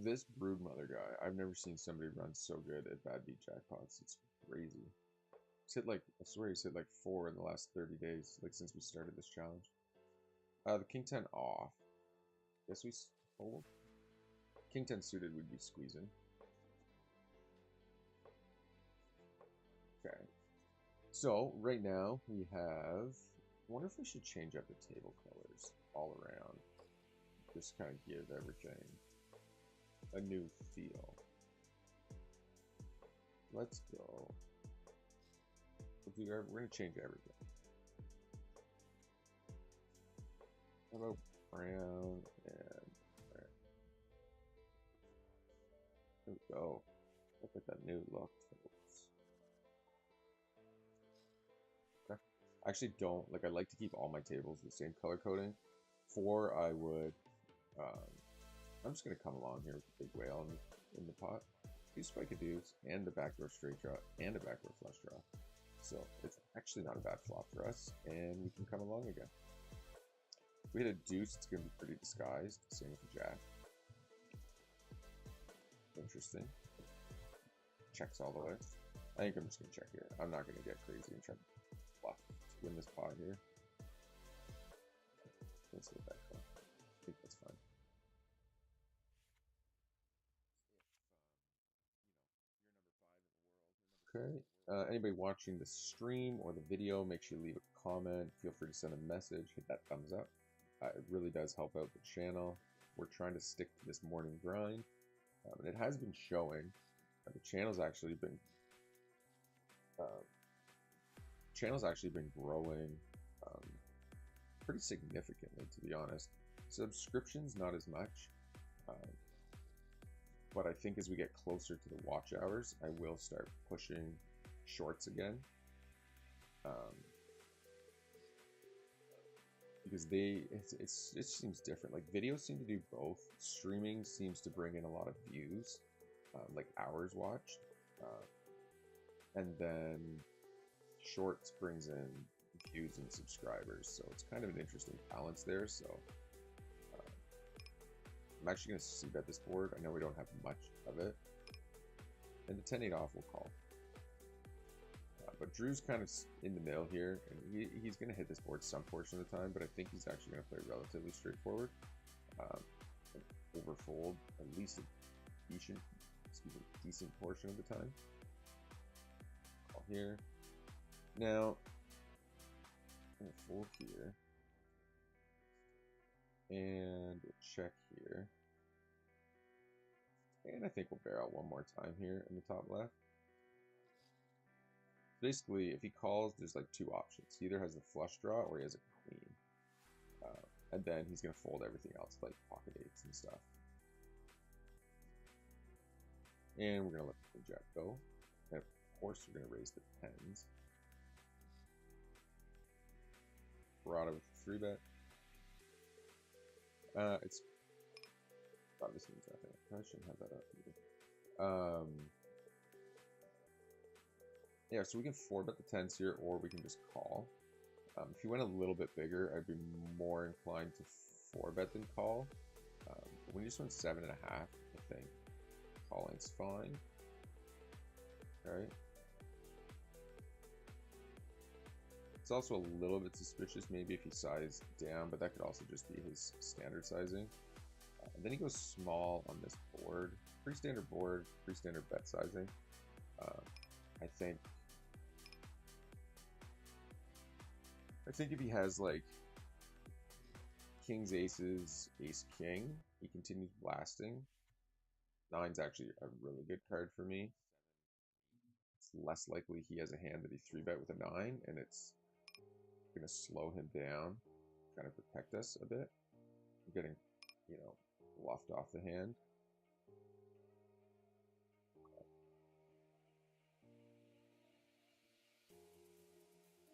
This Broodmother guy, I've never seen somebody run so good at bad beat jackpots. It's crazy. He's hit like, I swear he's hit like 4 in the last 30 days, like since we started this challenge. The King 10 off. Guess we fold. King 10 suited would be squeezing. Okay. So right now we have. I wonder if we should change up the table colors all around. Just kind of give everything a new feel. Let's go. We're gonna change everything. How about brown and red? There we go. Look at that new look. Okay. I actually don't like. I like to keep all my tables the same color coding. 4, I would. I'm just gonna come along here with the big whale in the pot. 2 spikadoos and a backdoor straight draw and a backdoor flush draw. So it's actually not a bad flop for us, and we can come along again. If we hit a deuce, it's gonna be pretty disguised. Same with the jack. Interesting. Checks all the way. I think I'm just gonna check here. I'm not gonna get crazy and try to bluff to win this pot here. Let's get that call. I think that's fine. Okay. Anybody watching the stream or the video, make sure you leave a comment. Feel free to send a message. Hit that thumbs up. It really does help out the channel. We're trying to stick to this morning grind, and it has been showing. The channel's actually been growing pretty significantly, to be honest. Subscriptions not as much, but I think as we get closer to the watch hours, I will start pushing shorts again, because it seems different. Like videos seem to do both. Streaming seems to bring in a lot of views, like hours watched, and then shorts brings in views and subscribers. So it's kind of an interesting balance there. So I'm actually going to c-bet this board. I know we don't have much of it, and the 10-8 off will call. But Drew's kind of in the middle here, and he's going to hit this board some portion of the time, but I think he's actually going to play relatively straightforward. Overfold at least a decent portion of the time. Call here. Now, I'm going to fold here. And we'll check here. And I think we'll bear out one more time here in the top left. Basically, if he calls, there's like two options. He either has the flush draw or he has a queen. And then he's going to fold everything else, like pocket eights and stuff. And we're going to let the jack go. And of course, we're going to raise the tens. Barada with the 3-bet. It's... Oh, this means nothing. I shouldn't have that up either. Yeah, so we can 4-bet the 10s here, or we can just call. If you went a little bit bigger, I'd be more inclined to 4-bet than call. But when you just went 7.5, I think calling's fine. Right? It's also a little bit suspicious, maybe if he sized down, but that could also just be his standard sizing. And then he goes small on this board. Pretty standard board, pretty standard bet sizing. I think if he has like kings, aces, ace, king, he continues blasting. 9's actually a really good card for me. It's less likely he has a hand that he 3-bet with a 9, and it's going to slow him down, kind of protect us a bit. We're getting, you know, bluffed off the hand.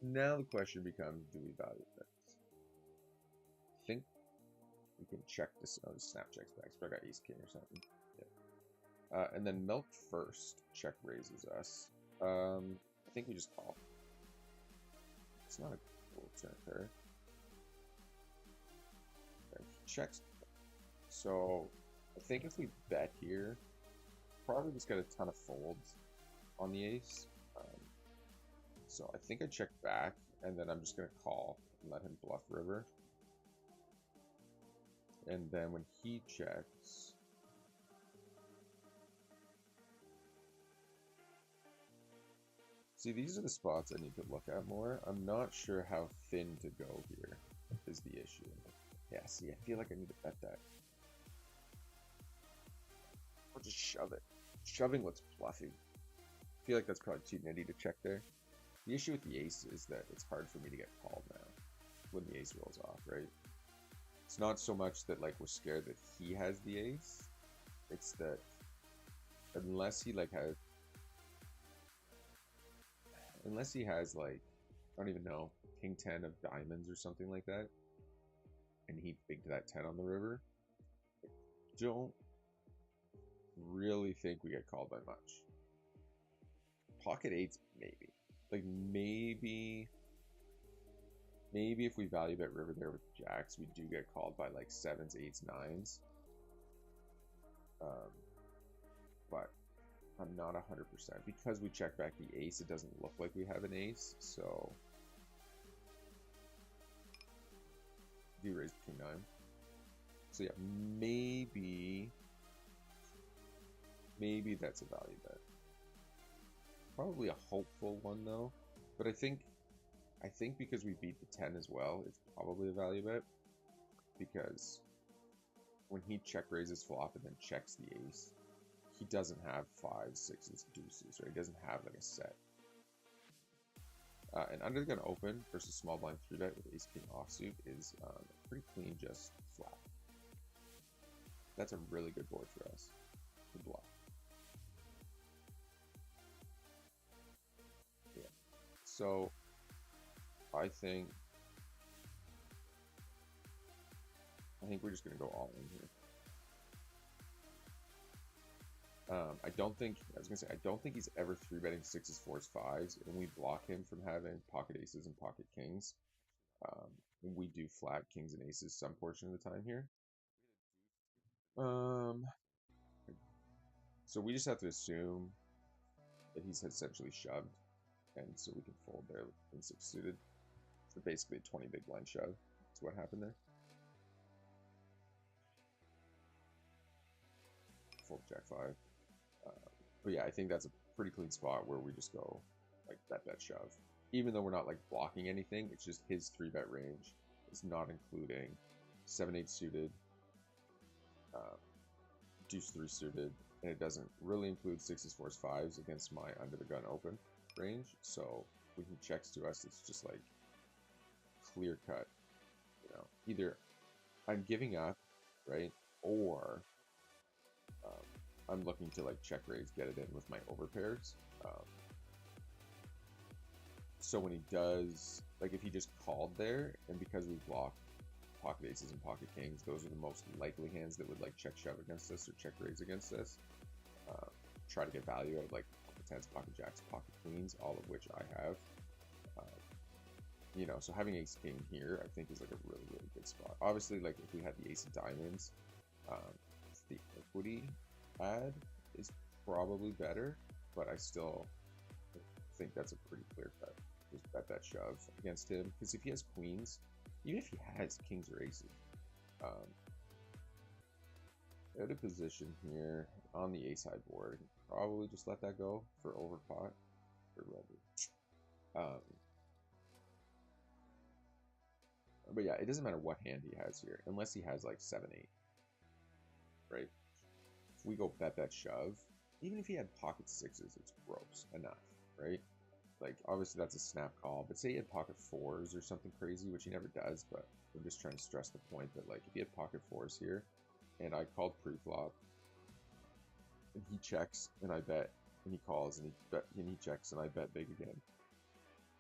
Now the question becomes, do we value this? I think we can check this. Oh, snap checks back. So I got ace king or something. Yeah. And then milk first. Check raises us. I think we just call. It's not a cool turn card. Okay, checks. So I think if we bet here, probably just got a ton of folds on the ace. So I think I check back, and then I'm just going to call and let him bluff river. And then when he checks... See, these are the spots I need to look at more. I'm not sure how thin to go here is the issue. Yeah, see, I feel like I need to bet that. Or just shove it. Shoving looks fluffy. I feel like that's probably too nitty to check there. The issue with the ace is that it's hard for me to get called now when the ace rolls off, right? It's not so much that like we're scared that he has the ace. It's that unless he has like, I don't even know, king 10 of diamonds or something like that, and he bigged that 10 on the river, I don't really think we get called by much. Pocket eights, maybe. Like maybe if we value bet river there with jacks, we do get called by like 7s, 8s, 9s. But I'm not 100%. Because we check back the ace, it doesn't look like we have an ace, so do raise king 9. So yeah, maybe that's a value bet. Probably a hopeful one though, but I think because we beat the 10 as well, it's probably a value bet, because when he check raises flop and then checks the ace, he doesn't have 5s, 6s, deuces, right? He doesn't have like a set. And under the gun open versus small blind 3-bet with ace king offsuit is pretty clean, just flat. That's a really good board for us to bluff. So I think we're just gonna go all in here. I don't think he's ever 3-betting 6s, 4s, 5s, and we block him from having pocket aces and pocket kings. And we do flat kings and aces some portion of the time here. So we just have to assume that he's essentially shoved. And so we can fold there with king 6 suited. So basically a 20 big blind shove. That's what happened there. Fold jack 5. But yeah, I think that's a pretty clean spot where we just go like bet shove. Even though we're not like blocking anything, it's just his 3-bet range is not including 7-8 suited, deuce 3 suited, and it doesn't really include 6s, 4s, 5s against my under the gun open range. So when he checks to us, it's just like clear cut. You know, either I'm giving up, right, or I'm looking to like check raise, get it in with my overpairs. So when he does, like if he just called there, and because we block pocket aces and pocket kings, those are the most likely hands that would like check shove against us or check raise against us. Try to get value out of like pocket tens, pocket jacks, pocket queens, all of which I have. You know, so having ace king here, I think is like a really, really good spot. Obviously, like if we had the ace of diamonds, the equity add is probably better, but I still think that's a pretty clear cut. Just bet that shove against him, because if he has queens, even if he has kings or aces, out of position here on the ace high board, probably just let that go for overpot or whatever. But yeah, it doesn't matter what hand he has here, unless he has like 7-8, right? If we go bet that shove, even if he had pocket sixes, it's gross enough, right? Like, obviously that's a snap call, but say he had pocket fours or something crazy, which he never does, but I'm just trying to stress the point that, like, if he had pocket fours here, and I called pre-flop, and he checks, and I bet, and he calls, and he checks, and I bet big again.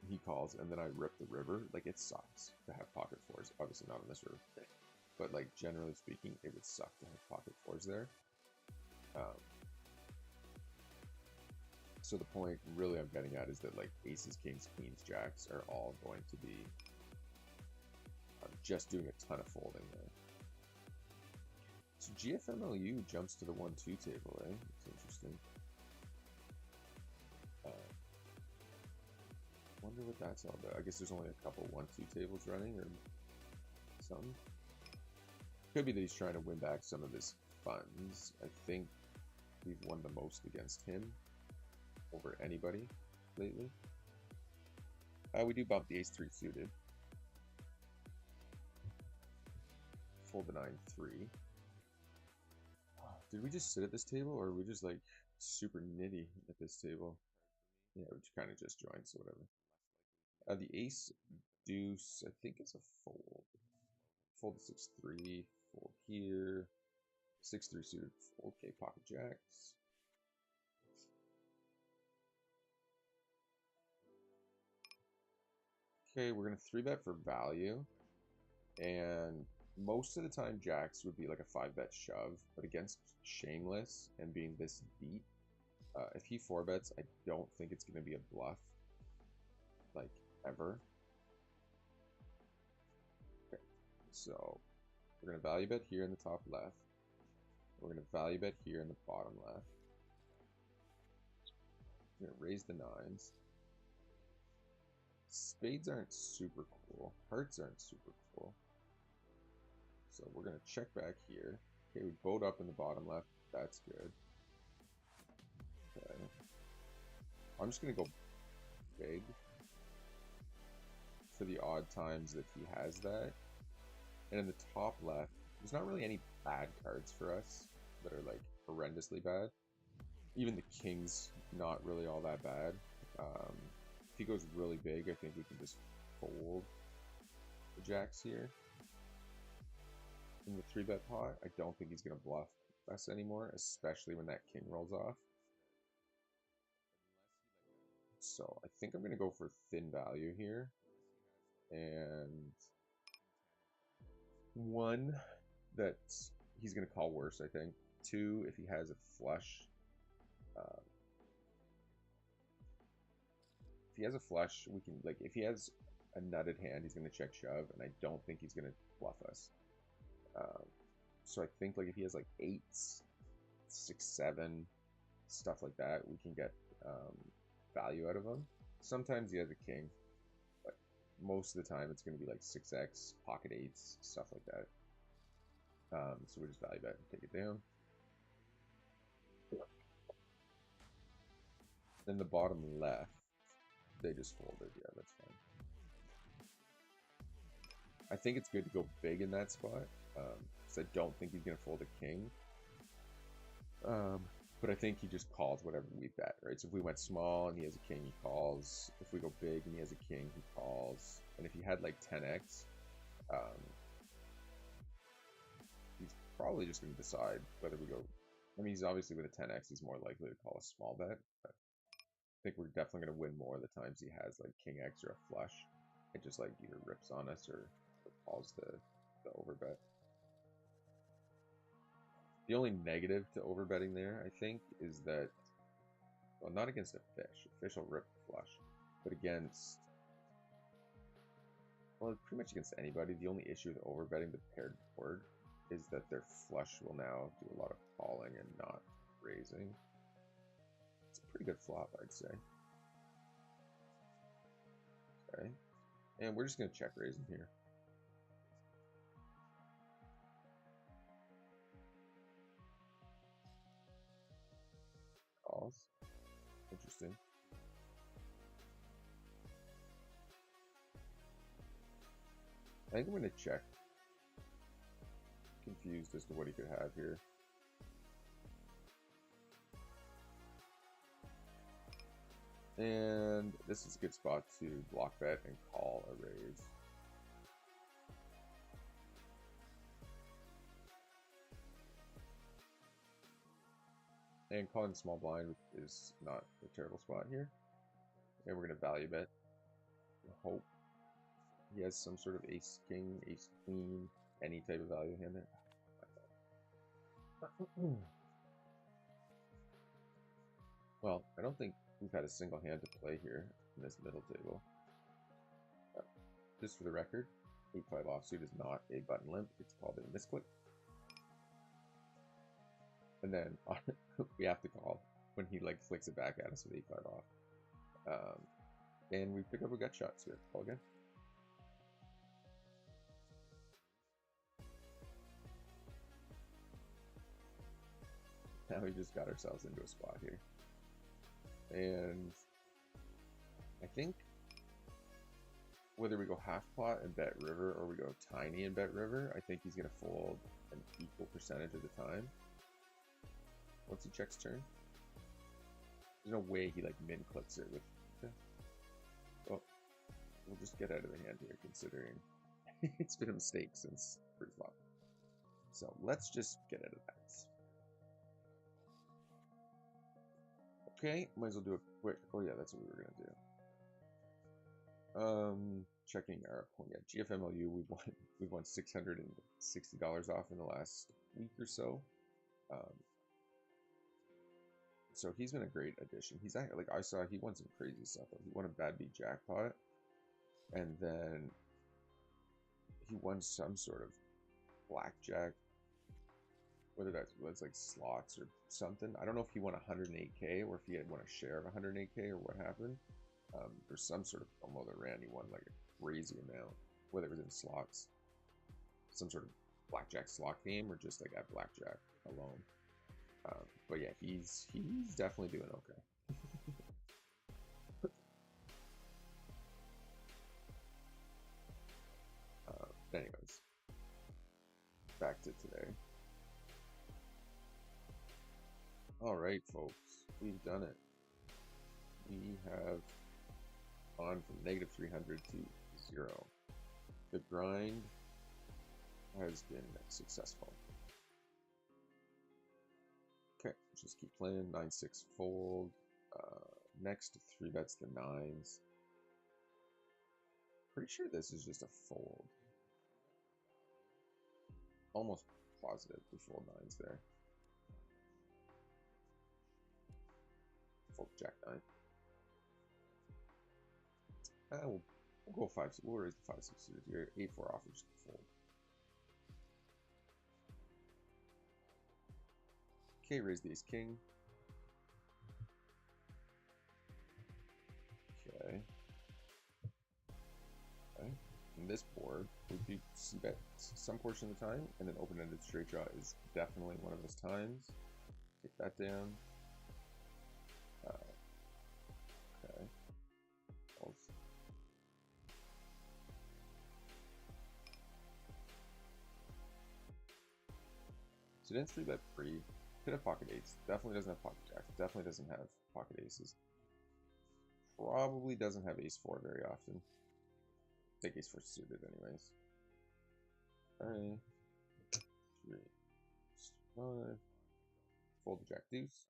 And he calls, and then I rip the river, like, it sucks to have pocket fours. Obviously not on this river, but, like, generally speaking, it would suck to have pocket fours there. So the point really I'm getting at is that like aces, kings, queens, jacks are all going to be just doing a ton of folding there. So GFMLU jumps to the 1-2 table, eh? It's interesting. Wonder what that's all about. I guess there's only a couple 1-2 tables running or something. Could be that he's trying to win back some of his funds. I think we've won the most against him over anybody lately. We do bump the ace-3 suited. Fold the 9-3. Did we just sit at this table, or are we just like super nitty at this table? Yeah, we kind of just joined, so whatever. The ace deuce, I think it's a fold. Fold the 6-3, fold here. 6-3 suited, fold. Okay, pocket jacks. Okay, we're gonna 3-bet for value, and most of the time jacks would be like a 5-bet shove, but against Shameless and being this deep, if he 4-bets, I don't think it's gonna be a bluff, like ever. Okay, so we're gonna value bet here in the top left. We're gonna value bet here in the bottom left. We're gonna raise the 9s. Spades aren't super cool. Hearts aren't super cool. So we're going to check back here. Okay, we bowed up in the bottom left. That's good. Okay. I'm just going to go big for the odd times that he has that. And in the top left, there's not really any bad cards for us that are like horrendously bad. Even the king's not really all that bad. If he goes really big, I think we can just fold the jacks here in the 3-bet pot. I don't think he's going to bluff us anymore, especially when that king rolls off. So I think I'm going to go for thin value here. And one, that he's going to call worse, I think. Two, if he has a flush. If he has a flush, we can, like, if he has a nutted hand, he's going to check shove, and I don't think he's going to bluff us. So I think, like, if he has, like, 8s, 6, 7, stuff like that, we can get value out of him. Sometimes he has a king, but most of the time it's going to be, like, 6x, pocket 8s, stuff like that. So we just value bet and take it down. Then the bottom left, they just folded. Yeah, that's fine. I think it's good to go big in that spot. because I don't think he's gonna fold a king. But I think he just calls whatever we bet, right? So if we went small and he has a king, he calls. If we go big and he has a king, he calls. And if he had like 10x, he's probably just going to decide whether we go. I mean, he's obviously with a 10x, he's more likely to call a small bet. But I think we're definitely going to win more the times he has like king x or a flush. It just like either rips on us or calls the overbet. The only negative to overbetting there, I think, is that, well, not against a fish. A fish will rip the flush. But against, well, pretty much against anybody. The only issue with overbetting the paired board is that their flush will now do a lot of calling and not raising. It's a pretty good flop, I'd say. Okay. And we're just going to check raising here. Calls. Interesting. I think I'm going to check. Confused as to what he could have here. And this is a good spot to block bet and call a raise. And calling small blind is not a terrible spot here. And we're going to value bet. Hope he has some sort of ace king, ace queen, any type of value hand there. Well, I don't think we've had a single hand to play here in this middle table. Just for the record, 8-5 offsuit is not a button limp. It's called a misclick. And then we have to call when he like flicks it back at us with 8-5 off. And we pick up a gut shot, so we have to call again. Now we just got ourselves into a spot here. And I think whether we go half pot and bet river or we go tiny and bet river, I think he's going to fold an equal percentage of the time. Once he checks turn. There's no way he like min clicks it with. Well, we'll just get out of the hand here considering it's been a mistake since pre-flop. So let's just get out of that. Okay, might as well do a quick. Oh yeah, that's what we were gonna do. Checking our yeah, GFMLU. We've won $660 off in the last week or so. So he's been a great addition. He's actually, like I saw, he won some crazy stuff. He won a bad beat jackpot, and then he won some sort of blackjack. Whether that's like slots or something. I don't know if he won 108K or if he had won a share of 108K or what happened. There's some sort of promo that ran. He won like a crazy amount, whether it was in slots, some sort of blackjack slot game, or just like at blackjack alone. But yeah, he's definitely doing okay. Anyways, back to today. All right, folks, we've done it. We have gone from negative 300 to 0. The grind has been successful. Okay, let's just keep playing. 9-6 fold. Next, 3 bets the 9s. Pretty sure this is just a fold. Almost positive we fold 9s there. Fold jack 9. We'll go 5. We'll raise the 5-6 suited here. 8-4 off, just fold. Okay, raise the ace king. Okay. Okay. In this board, we do c-bet some portion of the time, and then open-ended straight draw is definitely one of those times. Take that down. Okay. So didn't 3-bet pre. Could have pocket eights. Definitely doesn't have pocket jacks. Definitely doesn't have pocket aces. Probably doesn't have ace 4 very often. I think ace 4 suited anyways. Alright. 3, 5. Fold the jack deuce.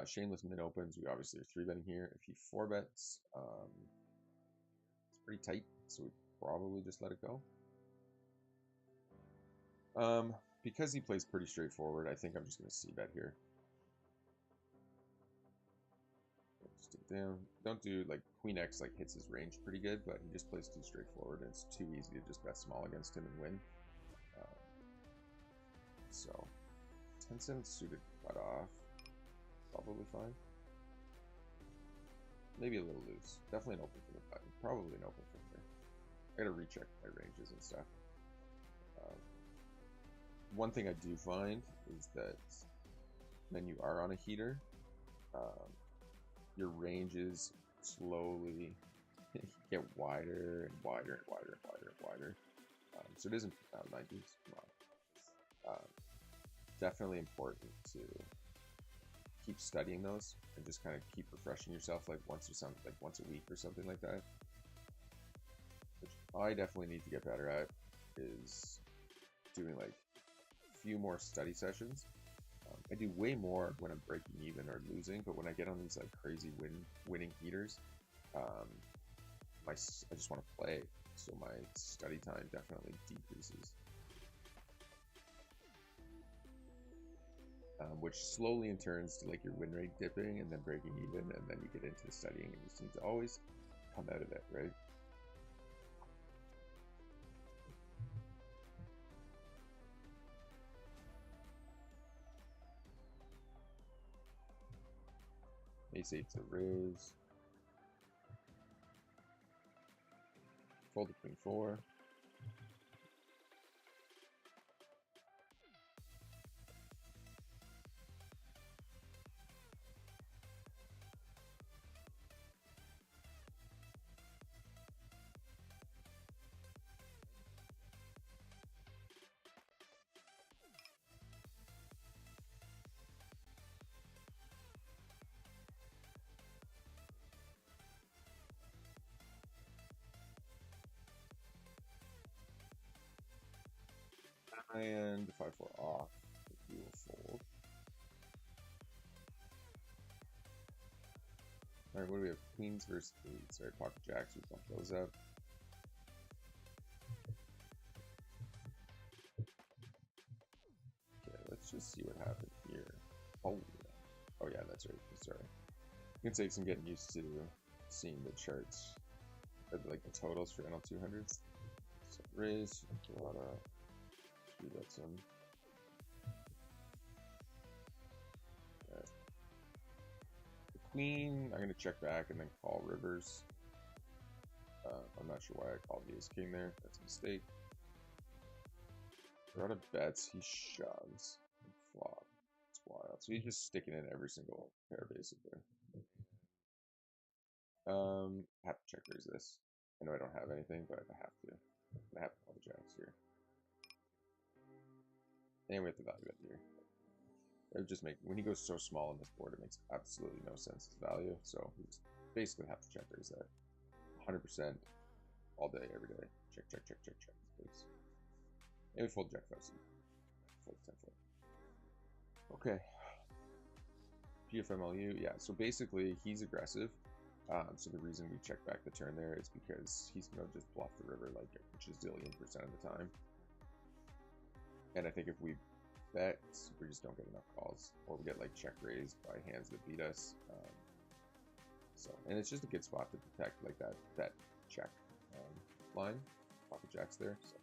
Shameless mid opens. We obviously are 3-betting here. If he 4-bets, it's pretty tight, so we probably just let it go. Because he plays pretty straightforward, I think I'm just going to c-bet here. Just take it down. Don't do like Queen X like hits his range pretty good, but he just plays too straightforward. And it's too easy to just bet small against him and win. So 10-7 suited cut off. Probably fine. Maybe a little loose. Definitely an open for the button. Probably an open for here. I gotta recheck my ranges and stuff. One thing I do find is that when you are on a heater, your ranges slowly get wider and wider and wider and wider and wider. So it isn't 90s. Come on. Definitely important to keep studying those and just kind of keep refreshing yourself like once a week or something like that. Which I definitely need to get better at is doing like a few more study sessions. I do way more when I'm breaking even or losing, but when I get on these like crazy winning heaters, I just want to play, so my study time definitely decreases. Which slowly in turns to like your win rate dipping and then breaking even, and then you get into the studying and you seem to always come out of it, right? Ace 8 to raise. Fold the Queen 4. And 5-4 off, we will fold. Alright, what do we have? Queens versus eights. Sorry, pocket jacks, we bump those up. Okay, let's just see what happened here. Oh yeah, that's right. Sorry. It can take some getting used to seeing the charts, like the totals for NL200s. So raise, a lot of. That's him. Okay. The queen, I'm gonna check back and then call rivers. I'm not sure why I called the ace king there. That's a mistake. We're out of bets. He shoves and flop. It's wild. So he's just sticking in every single pair basically. I have to check raise this. I know I don't have anything, but I have to. I have to call the jacks here. And we have to value it here. It would just make, when he goes so small on this board, it makes absolutely no sense as value. So we just basically have to check raise that. 100% all day, every day. Check, check, check, check, check. Please. And we fold jack 5 seat. Fold 10 fold. Okay. PFMLU, yeah. So basically, he's aggressive. So the reason we check back the turn there is because he's going to just bluff the river like a gazillion% of the time. And I think if we bet, we just don't get enough calls, or we get like check raised by hands that beat us. And it's just a good spot to protect like that check line. Pocket jacks there. So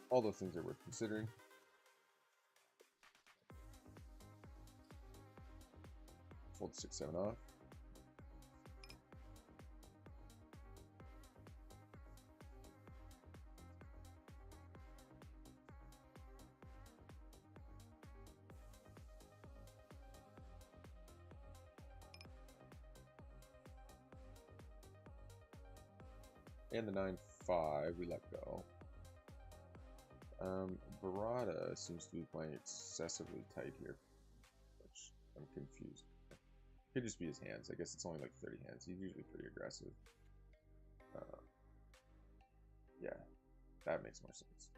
all those things are worth considering. Fold 6-7 off. And the 9-5 we let go. Barada seems to be playing excessively tight here, which I'm confused. Could just be his hands. I guess it's only like 30 hands. He's usually pretty aggressive. Yeah, that makes more sense.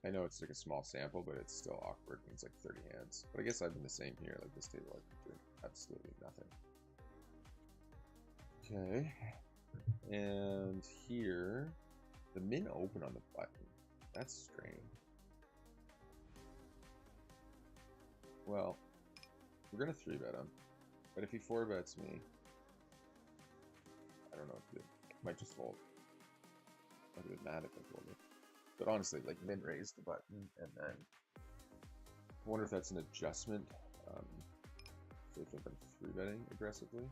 I know it's like a small sample, but it's still awkward when it's like 30 hands. But I guess I've been the same here. Like this table, I've been doing absolutely nothing. Okay. And here, the min open on the button. That's strange. Well, we're going to 3-bet him. But if he 4-bets me, I don't know what to do. Might just fold. I'd be mad if I folded. But honestly, like min raise the button and then I wonder if that's an adjustment. They think I'm 3-betting aggressively.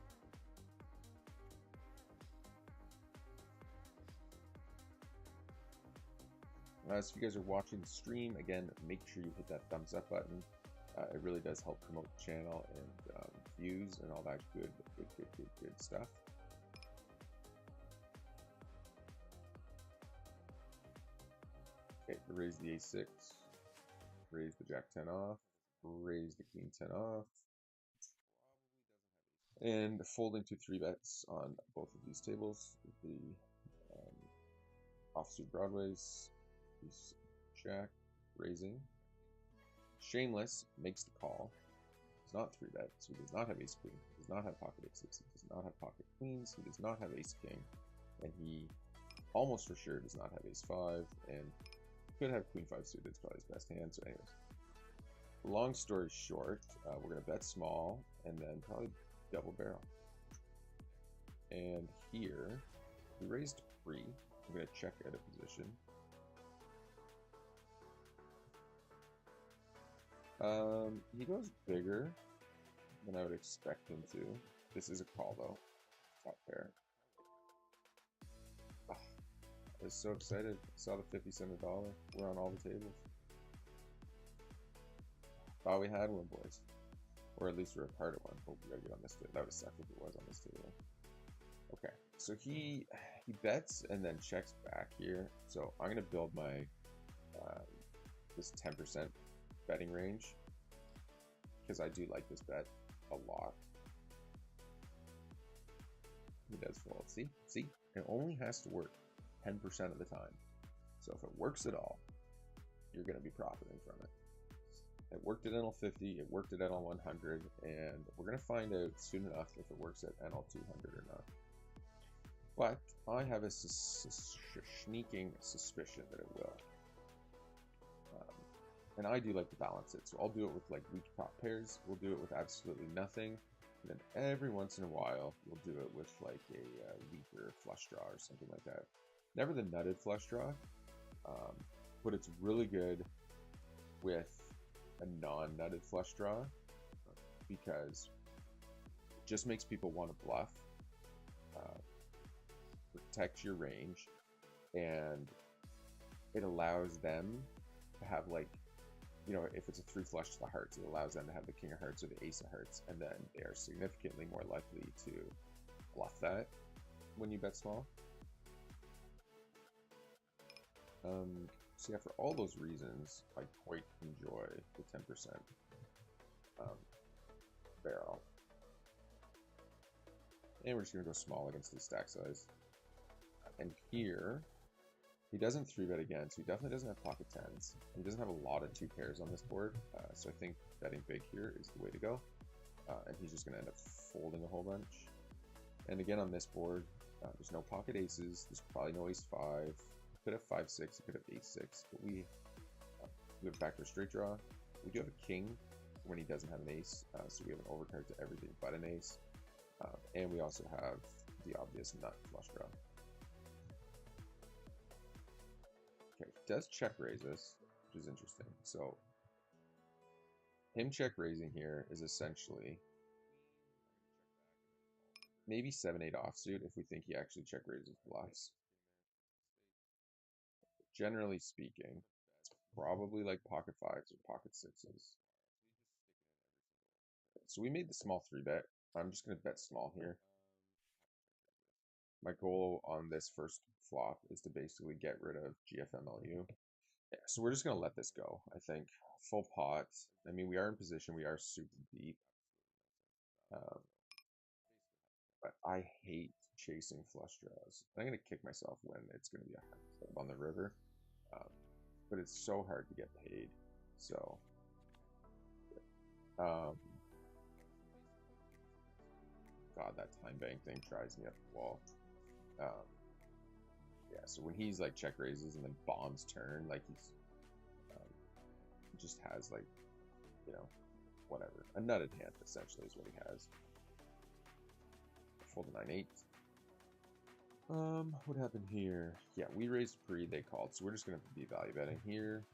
So if you guys are watching the stream, again, make sure you hit that thumbs up button. It really does help promote the channel and views and all that good stuff. Okay, raise the a6, raise the jack 10 off, raise the queen 10 off, and folding to 3-bets on both of these tables. The offsuit broadways, he's jack, raising. Shameless makes the call. Does not 3-bet, so he does not have ace queen, he does not have pocket aces, he does not have pocket queens, he does not have ace king, and he almost for sure does not have ace 5, and could have queen 5 suited. It's probably his best hand. So anyways, long story short, we're going to bet small and then probably double barrel. And here, we raised free. I'm going to check out a position. He goes bigger than I would expect him to. This is a call though. Top pair. I was so excited. I saw the 50 cent a dollar. We're on all the tables. Thought we had one, boys. Or at least we're a part of one. Hope we gotta get on this table. That would suck if it was on this table. Okay, so he bets and then checks back here. So I'm gonna build my this 10% betting range because I do like this bet a lot. He does fold. See, it only has to work 10% of the time. So if it works at all, you're going to be profiting from it. It worked at NL 50, it worked at NL 100, and we're going to find out soon enough if it works at NL 200 or not. But I have a sneaking suspicion that it will. And I do like to balance it, so I'll do it with like weak top pairs, we'll do it with absolutely nothing, and then every once in a while, we'll do it with like a weaker flush draw or something like that. Never the nutted flush draw, but it's really good with a non-nutted flush draw because it just makes people want to bluff, protect your range, and it allows them to have like, you know, if it's a 3 flush to the hearts, it allows them to have the king of hearts or the ace of hearts, and then they are significantly more likely to bluff that when you bet small. So yeah, for all those reasons, I quite enjoy the 10% barrel. And we're just going to go small against the stack size. And here, he doesn't 3-bet again, so he definitely doesn't have pocket 10s. He doesn't have a lot of 2 pairs on this board, so I think betting big here is the way to go. And he's just going to end up folding a whole bunch. And again, on this board, there's no pocket aces, there's probably no ace 5. He could have 5-6, he could have ace-6, but we have backdoor straight draw. We do have a king when he doesn't have an ace, so we have an overcard to everything but an ace. And we also have the obvious nut flush draw. Okay, does check raise us, which is interesting. So him check raising here is essentially maybe 7-8 offsuit if we think he actually check raises bluffs. Generally speaking, it's probably like pocket 5s or pocket 6s. So we made the small 3-bet. I'm just going to bet small here. my goal on this first flop is to basically get rid of GFMLU. Yeah, so we're just gonna let this go. I think full pot. I mean, we are in position. We are super deep. Um, but I hate chasing flush draws. I'm gonna kick myself when it's gonna be a hard club on the river. Um, but it's so hard to get paid. So, um, God, that time bank thing drives me up the wall. Yeah, so when he's like check raises and then bombs turn, like um, he just has like, you know, whatever. A nutted hand, essentially, is what he has. Fold a 9-8. What happened here? Yeah, we raised pre, they called, so we're just gonna be value betting here.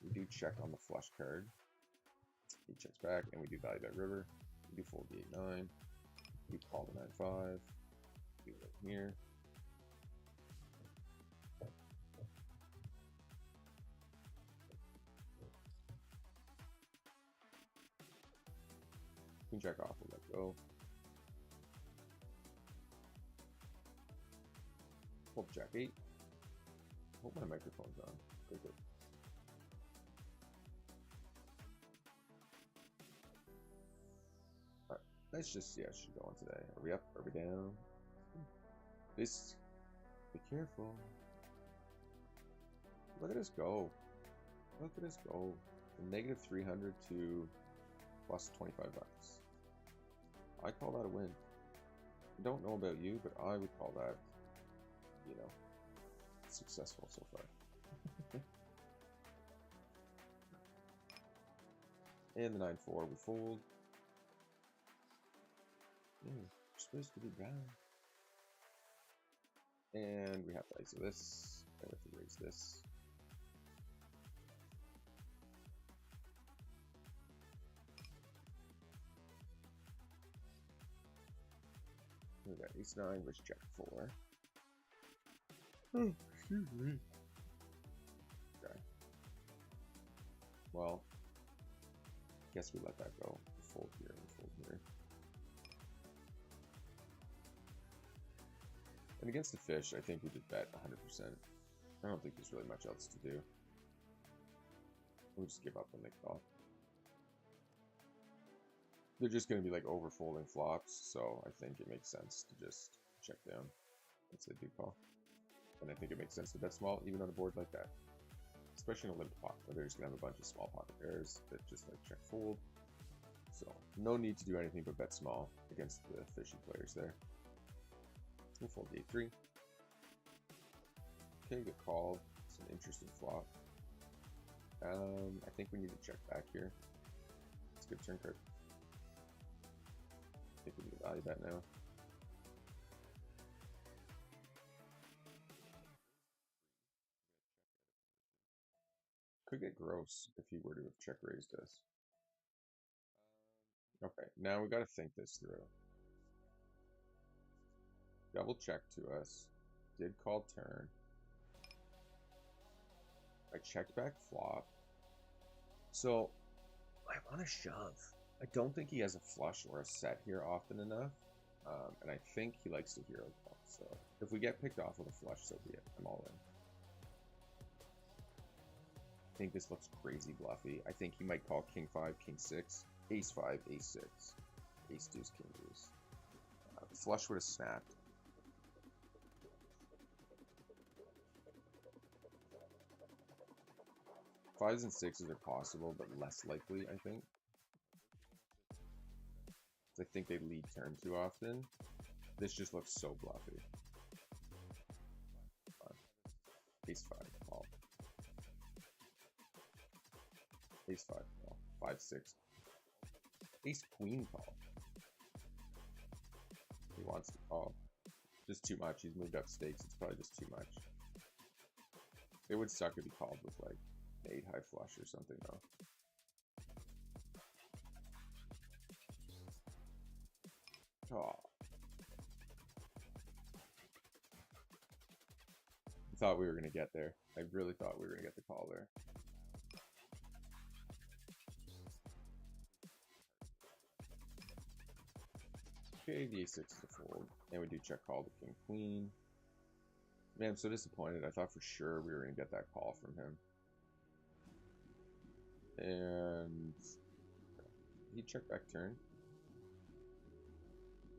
We do check on the flush card. He checks back, and we do value bet river. We do fold the 8-9. We call the 9-5. Do it here. Queen jack off, we'll let go. Fold jack 8. Hope my microphone's on. Good, good. Alright, let's just see how she's going today. Are we up? Are we down? This. Be careful. Look at us go. Look at us go. From negative 300 to plus 25 bucks. I call that a win. I don't know about you, but I would call that, you know, successful so far. And the 9-4 we fold. We're supposed to be down. And we have to ISO this. And we have to raise this. We got ace-9, which jack 4. Oh, excuse me. Okay. Well, guess we let that go. We fold here and fold here. And against the fish, I think we did bet 100%. I don't think there's really much else to do. We'll just give up when they call. They're just going to be like overfolding flops, so I think it makes sense to just check down once they do call. And I think it makes sense to bet small even on a board like that. Especially in a limp pot, where they're just going to have a bunch of small pocket pairs that just like check fold. So no need to do anything but bet small against the fishy players there. We'll fold the 8-3. Okay, get called. It's an interesting flop. I think we need to check back here. It's a good turn card. I think we need to value that now. Could get gross if he were to have check raised us. Okay, now we got to think this through. Double check to us. Did call turn. I checked back flop. So I want to shove. I don't think he has a flush or a set here often enough. And I think he likes to hero call. So if we get picked off with a flush, so be it. I'm all in. I think this looks crazy bluffy. I think he might call king 5, king 6, ace 5, ace 6, ace deuce, king deuce. The flush would have snapped. Fives and sixes are possible, but less likely, I think. I think they lead turn too often. This just looks so bluffy. Ace 5, call. Ace 5, call. 5, 6. Ace Queen, call. He wants to call. Just too much. He's moved up stakes. It's probably just too much. It would suck if he called with like 8 high flush or something though. Oh. I thought we were going to get there. I really thought we were going to get the call there. Okay, the a6 is a fold. And we do check call the king queen. Man, I'm so disappointed. I thought for sure we were going to get that call from him. And he checked back turn.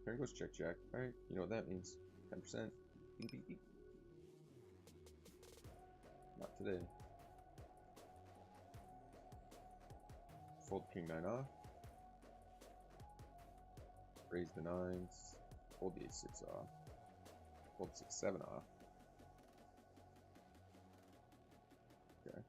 Turn goes check check. Alright, you know what that means. 10%. Beep, beep, beep. Not today. Fold king 9 off. Raise the 9s. Fold the a6 off. Fold 6-7 off. Okay.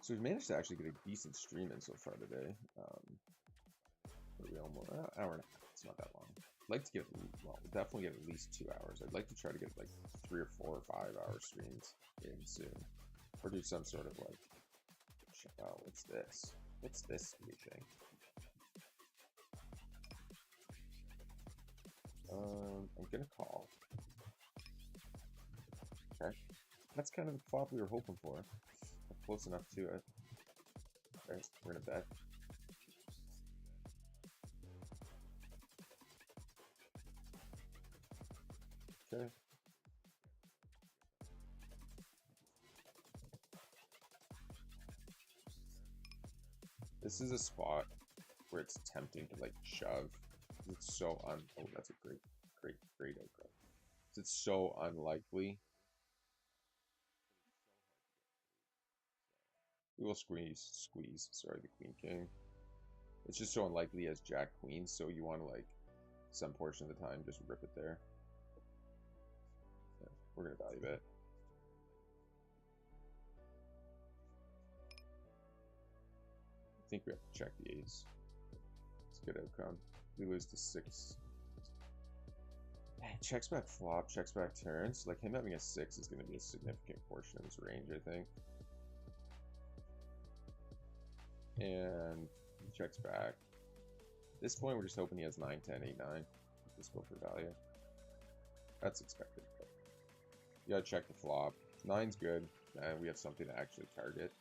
So we've managed to actually get a decent stream in so far today. What are we almost hour and a half? It's not that long. I'd like to get, well, we'll definitely get at least 2 hours. I'd like to try to get like 3 or 4 or 5 hour streams in soon, or do some sort of like, oh, what's this? What's this sweet thing? I'm gonna call. Okay, that's kind of the flop we were hoping for. Close enough to it. Okay, we're gonna bet. Okay. This is a spot where it's tempting to like shove. It's so oh, that's a great outcome. It's so unlikely. We will squeeze, sorry, the queen king. It's just so unlikely as jack queen, so you want to like some portion of the time just rip it there. Yeah, we're gonna value bet. I think we have to check the ace. It's a good outcome. We lose to 6. Checks back flop, checks back turns. Like him having a 6 is going to be a significant portion of his range, I think. And he checks back. At this point, we're just hoping he has 9, 10, 8, 9. Just go for value. That's expected. You gotta check the flop. 9's good, and we have something to actually target.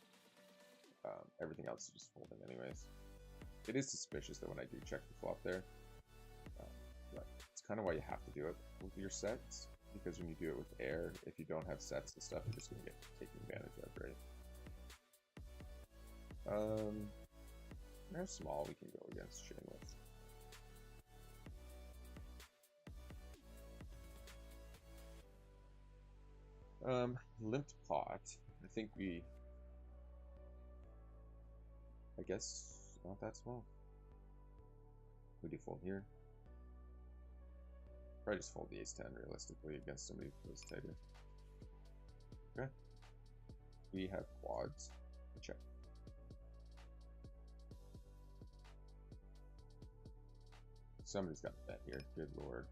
Everything else is just folding anyways. It is suspicious that when I do check the flop there, but it's kind of why you have to do it with your sets, because when you do it with air, if you don't have sets and stuff, you're just going to get taken advantage of, right? How small we can go against chain with. Limped pot. I think I guess not that small. We do fold here. Probably just fold the ace-10 realistically against somebody who plays tighter. Okay. We have quads. Check. Somebody's got a bet here. Good lord.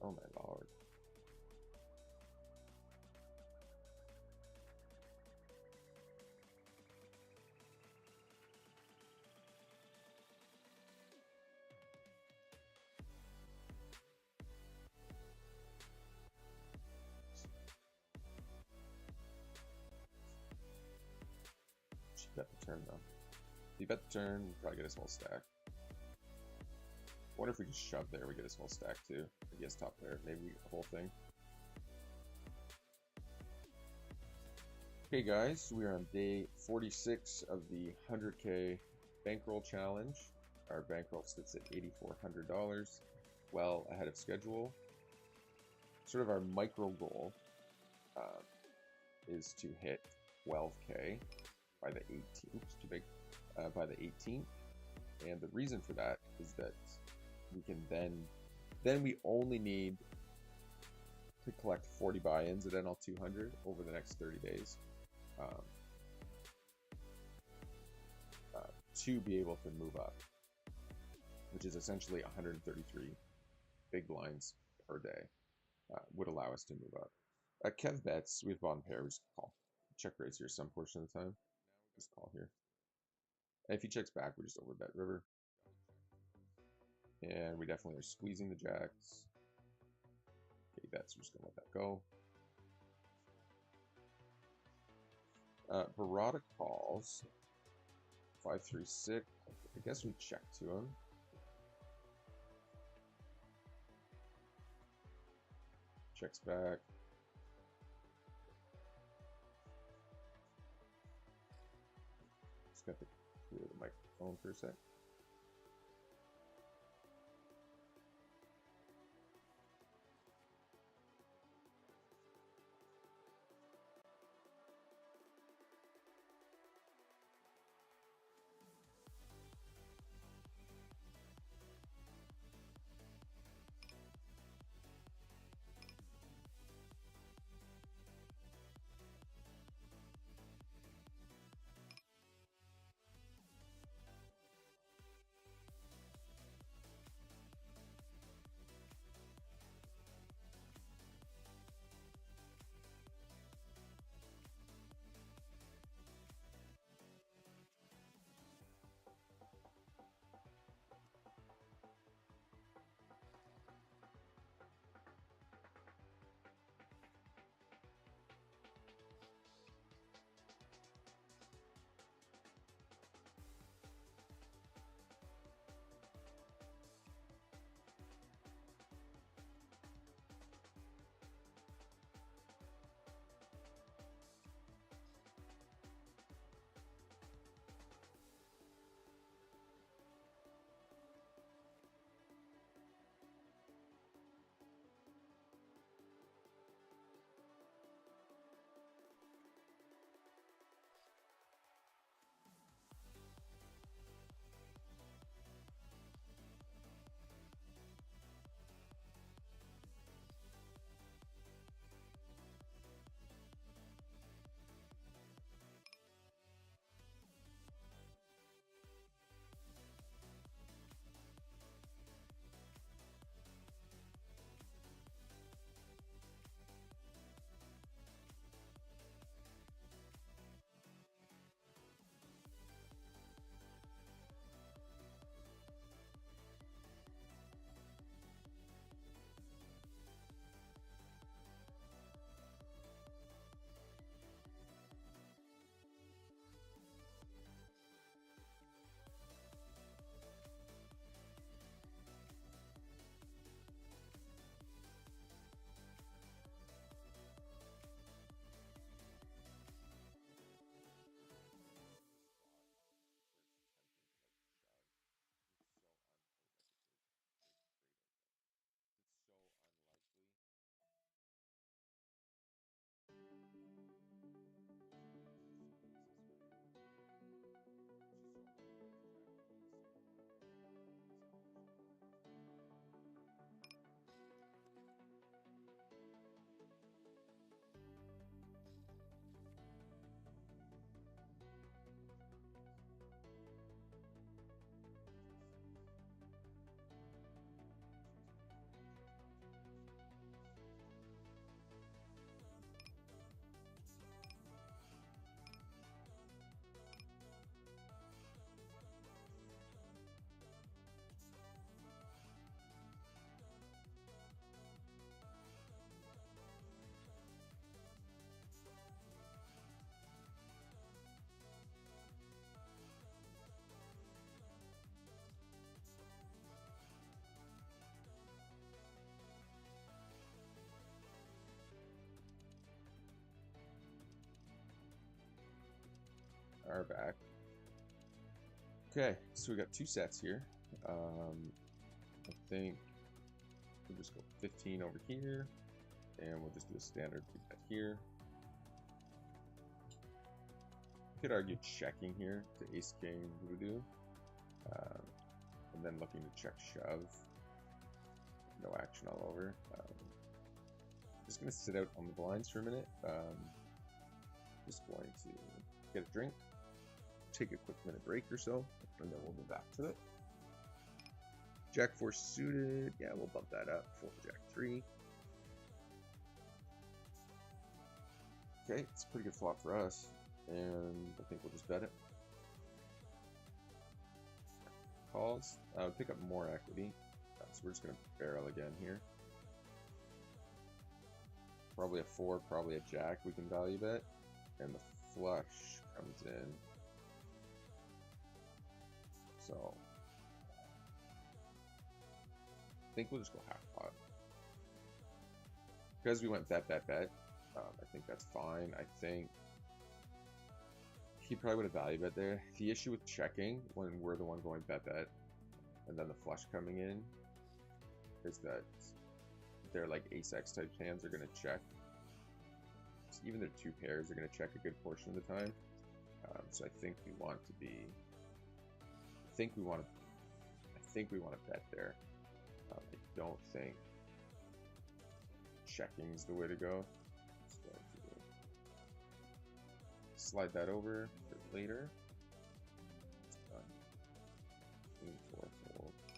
Oh my lord. Bet the turn though. If you bet the turn, we probably get his whole stack. What if we just shove there? We get his whole stack too. I guess top pair, maybe we get the whole thing. Okay, guys, we are on day 46 of the 100K bankroll challenge. Our bankroll sits at $8,400, well ahead of schedule. Sort of our micro goal is to hit 12K. By the 18th, too big, by the 18th, and the reason for that is that we can then we only need to collect 40 buy-ins at NL 200 over the next 30 days to be able to move up, which is essentially 133 big blinds per day would allow us to move up. Kev bets, we have bottom pair, we just call. Check raise here some portion of the time. Just call here. And if he checks back, we just overbet river. And we definitely are squeezing the jacks. Okay, bets, we're just gonna let that go. Barada calls. 5-3-6. I guess we check to him. Checks back. Just got to clear the microphone for a sec. Are back. Okay, so we got two sets here. I think we'll just go 15 over here, and we'll just do a standard bet here. Could argue checking here to ace king voodoo, and then looking to check shove. No action all over. Just gonna sit out on the blinds for a minute. Just going to get a drink, take a quick minute break or so, and then we'll move back to it. Jack 4 suited, yeah, we'll bump that up. Fold Jack 3. Okay, it's a pretty good flop for us, and I think we'll just bet it. Calls, pick up more equity, so we're just going to barrel again here. Probably a 4, probably a jack we can value bet, and the flush comes in. So I think we'll just go half pot. Because we went bet, bet, bet, I think that's fine. I think he probably would have value bet there. The issue with checking when we're the one going bet, bet, and then the flush coming in is that they're like ace-x type hands are going to check. So even their two pairs are going to check a good portion of the time. So I think we want to be. I think we want to bet there. I don't think checking is the way to go. So slide that over for later.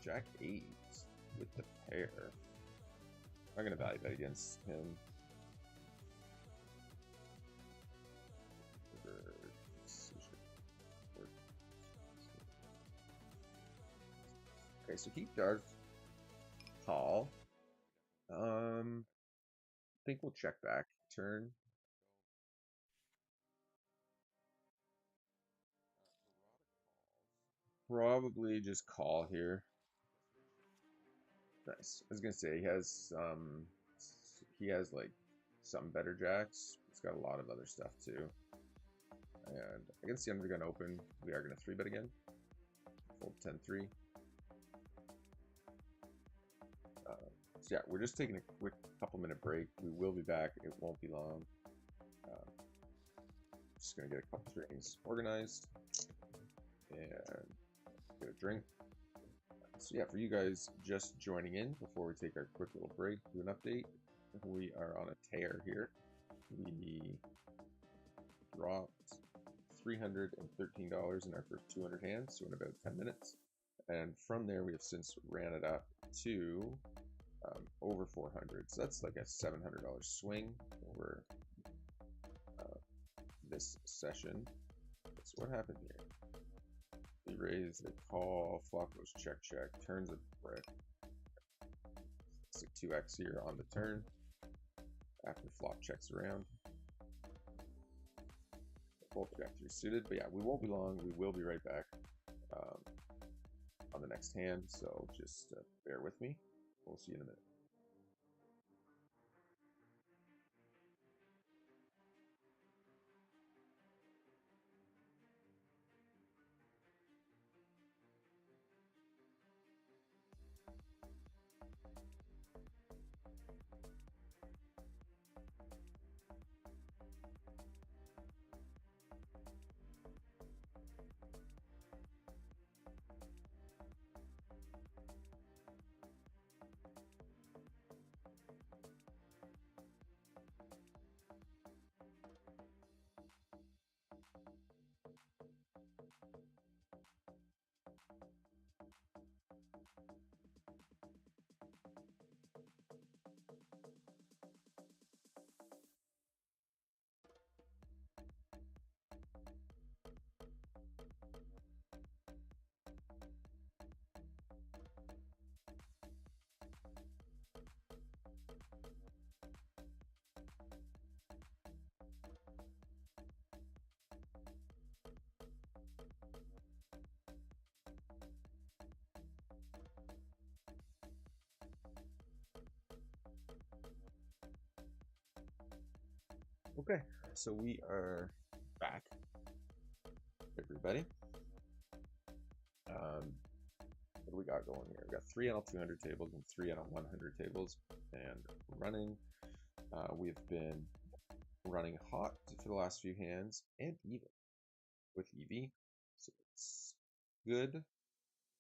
Jack 8 with the pair. I'm gonna value bet against him. Okay, so he does call. I think we'll check back turn. Probably just call here. Nice. I was gonna say he has like some better jacks. It's got a lot of other stuff too. And against the undergun open, we are gonna 3-bet again. Fold 10-3. So yeah, we're just taking a quick couple-minute break. We will be back. It won't be long. Just gonna get a couple things organized and get a drink. So yeah, for you guys just joining in before we take our quick little break, do an update. We are on a tear here. We dropped $313 in our first 200 hands, so in about 10 minutes. And from there, we have since ran it up to over 400. So that's like a $700 swing over this session. So what happened here? We raise, they call, flop goes check, check, turns a brick. It's like 2x here on the turn. After flop checks around. Both jack 3 suited, but yeah, we won't be long. We will be right back on the next hand, so just bear with me. We'll see you in a minute. Okay, so we are back, everybody. What do we got going here? We got 3NL 200 tables and 3NL 100 tables, and running. We've been running hot for the last few hands and even with EV, so it's good.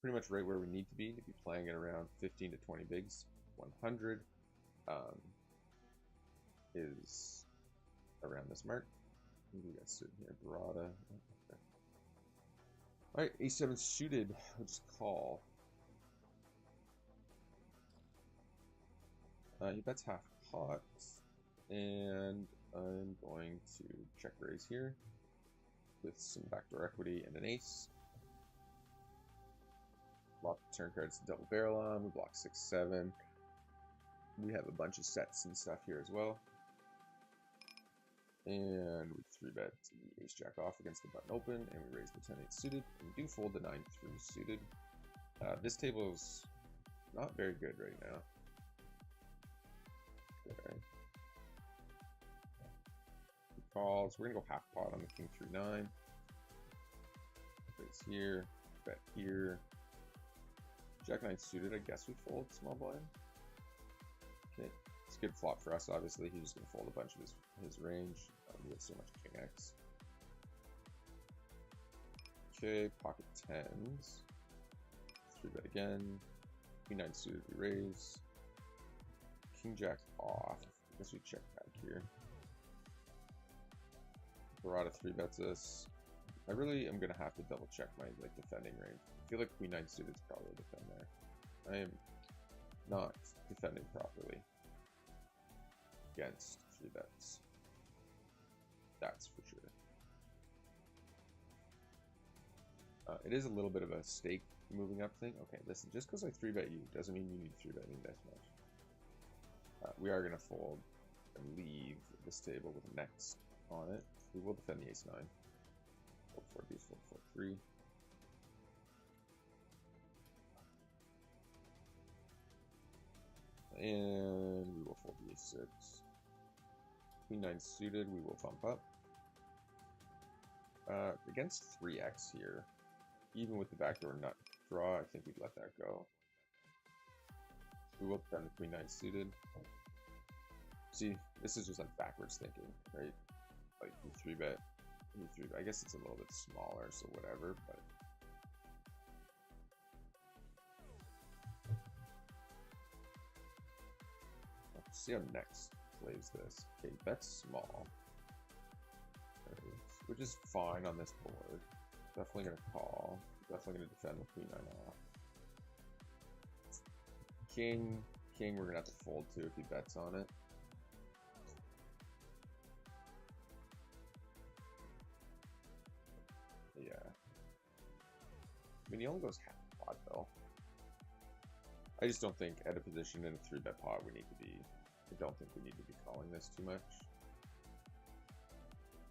Pretty much right where we need to be playing at around 15 to 20 bigs. 100 is around this mark. We got sitting here, Barada. Okay. All right, A7 suited. We'll just call. He bets half pot, and I'm going to check raise here with some backdoor equity and an ace. Block turn cards to double barrel on. We block 6-7. We have a bunch of sets and stuff here as well. And we 3-bet the ace jack off against the button open, and we raise the 10-8 suited, and we do fold the 9-3 suited. This table is not very good right now. Okay. Calls. We're gonna go half pot on the king 3-9. Raise here, bet here. Jack 9 suited. I guess we fold small blind. Okay, it's a good flop for us. Obviously, he's just gonna fold a bunch of his range. We have so much king X. Okay, pocket tens. 3-bet again. Queen 9 suited. We raise. King jack off. I guess we check back here. Barada 3-bets us. I really am gonna have to double check my defending range. I feel like Queen 9 suited is probably a defend there. I am not defending properly against 3-bets. That's for sure. It is a little bit of a stake moving up thing. Okay, listen, just because I 3-bet you doesn't mean you need to 3-bet me this much. We are gonna fold and leave this table with next on it. We will defend the ace 9. Fold 4 deuce, fold 4 3. And we will fold the ace 6. Queen 9 suited, we will bump up. Against 3x here, even with the backdoor nut draw, I think we'd let that go. We will defend the Queen 9 suited. See, this is just like backwards thinking, right? Like we 3-bet, I guess it's a little bit smaller, so whatever, but let's see how next plays this. Okay, bet's small, which is fine on this board. Definitely gonna call. Definitely gonna defend the Queen 9 off. King, we're gonna have to fold to if he bets on it. Yeah. I mean, he only goes half pot though. I just don't think at a position in a 3-bet pot we need to be. I don't think we need to be calling this too much.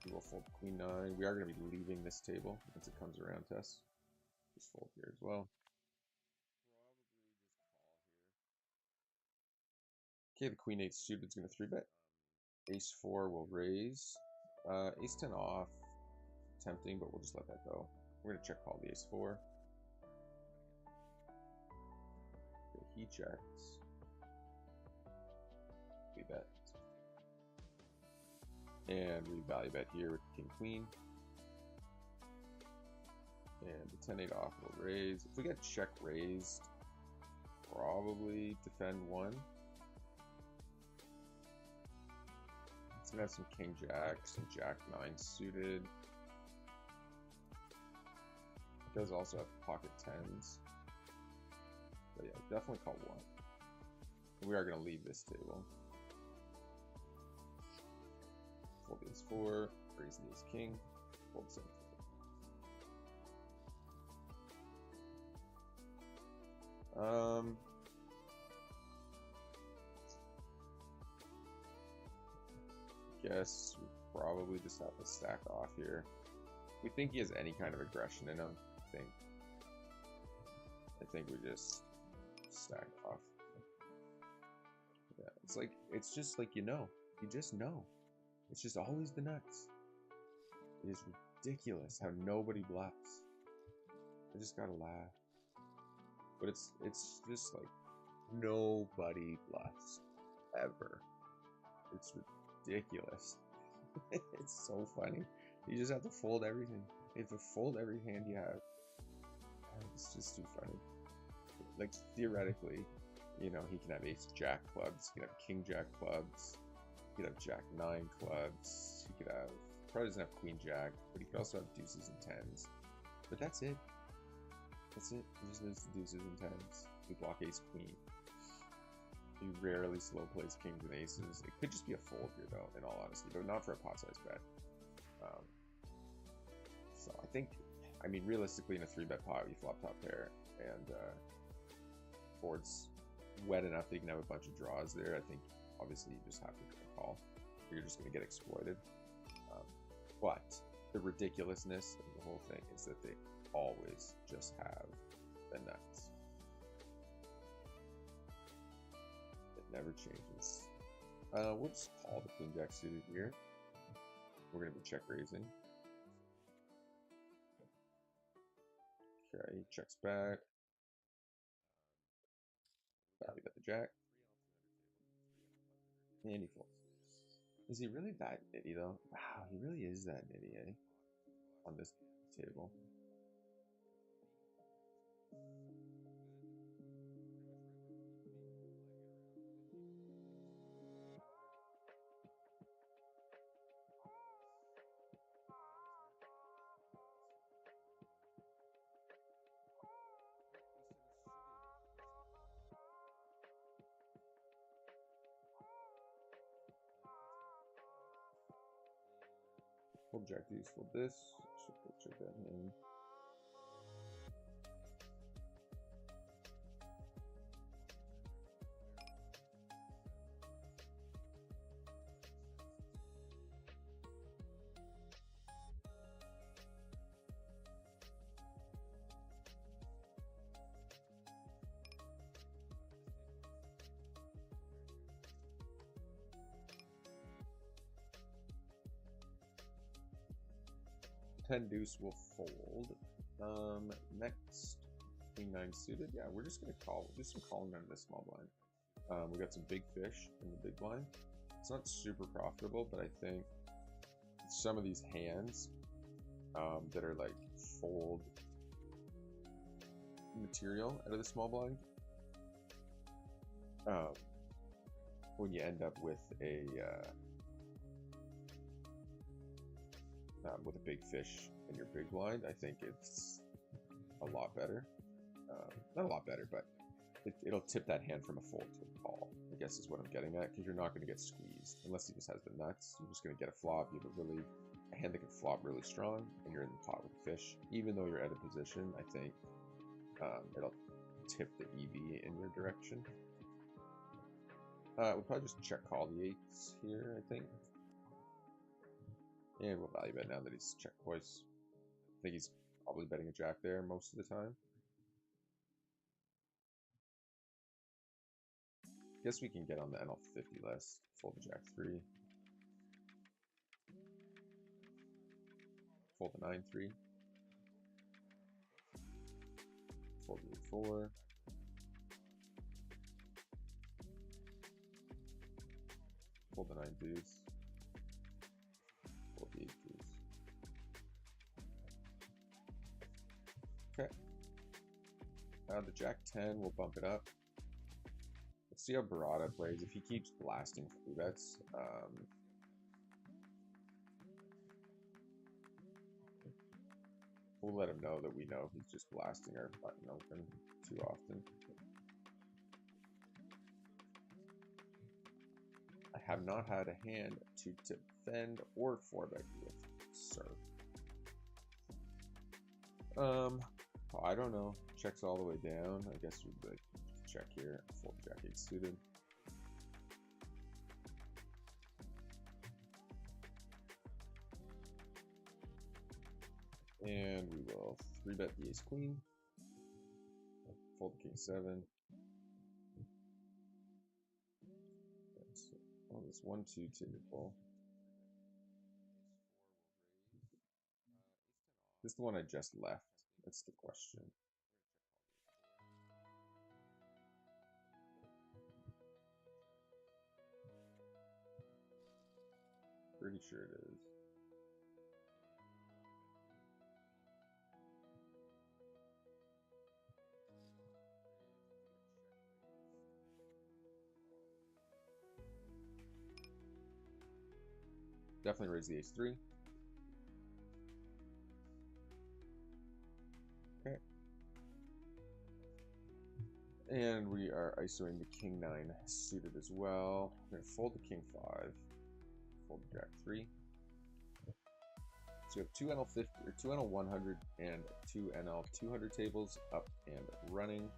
We will fold Queen 9. We are going to be leaving this table once it comes around to us. Just fold here as well. Okay, the Queen 8 suited is going to 3-bet. Ace 4 will raise. Ace 10 off. Tempting, but we'll just let that go. We're going to check call the ace 4. Okay, he checks. We bet. And we value bet here with king queen. And the 10-8 off will raise. If we get check raised, probably defend 1. It's gonna have some king jack, some jack 9 suited. It does also have pocket 10s. But yeah, definitely call 1. We are gonna leave this table. Fold the ace 4, raise the ace king, fold the 7. Guess we probably just have to stack off here. We think he has any kind of aggression in him. I think we just stack off. Yeah, it's just like you just know. It's just always the nuts. It is ridiculous how nobody bluffs. I just gotta laugh. But it's just like nobody bluffs ever. It's ridiculous. It's so funny. You just have to fold everything. You have to fold every hand you have. It's just too funny. Like theoretically, you know, he can have ace jack clubs, he can have king jack clubs, he could have jack 9 clubs, he could have, probably doesn't have queen jack, but he could also have deuces and 10s. But that's it. That's it. He just lives the deuces and 10s. We block ace queen. He rarely slow plays kings and aces. It could just be a fold here though, in all honesty, but not for a pot size bet. So I think, I mean, realistically in a 3-bet pot, you flop top pair and board's wet enough that you can have a bunch of draws there. I think obviously you just have to call, or you're just going to get exploited. But the ridiculousness of the whole thing is that they always just have the nuts. It never changes. We'll just call the queen jack suited here. We're going to be check raising. Okay, checks back. Value bet the jack. And he folds. Is he really that nitty though? Wow, he really is that nitty, eh? On this table. Fold jack deuce, fold this. Should check that in. Ten deuce will fold. Next, king nine suited. Yeah, we're just gonna call. Do some calling under this small blind. We got some big fish in the big blind. It's not super profitable, but I think some of these hands that are like fold material out of the small blind, when you end up with a big fish in your big blind, I think it's a lot better. Not a lot better, but it'll tip that hand from a fold to a call, I guess is what I'm getting at, because you're not going to get squeezed unless he just has the nuts. You're just going to get a flop. You have a hand that can flop really strong, and you're in the pot with a fish. Even though you're out of position, I think it'll tip the EV in your direction. We'll probably just check call the eights here, I think. And we'll value bet now that he's checked twice. I think he's probably betting a jack there most of the time. Guess we can get on the NL50 list. Fold the jack 3. Fold the 9-3. Fold the 8-4. Fold the 9 deuce. Fold the 8 deuce. Okay. The jack 10 will bump it up. Let's see how Barada plays. If he keeps blasting free bets, we'll let him know that we know he's just blasting our button open too often. I have not had a hand to defend or 4-bet with, sir. I don't know. Checks all the way down. I guess we'd like check here. Fold jack 8 suited. And we will 3-bet the ace queen. Fold the king 7. Oh, this 1-2 table. This is the one I just left. That's the question. Pretty sure it is. Definitely raise the ace 3. Okay. And we are ISOing the king 9 suited as well. We're going to fold the king 5. Fold the jack 3. So we have 2 NL50 or 2 NL100 and 2 NL200 tables up and running.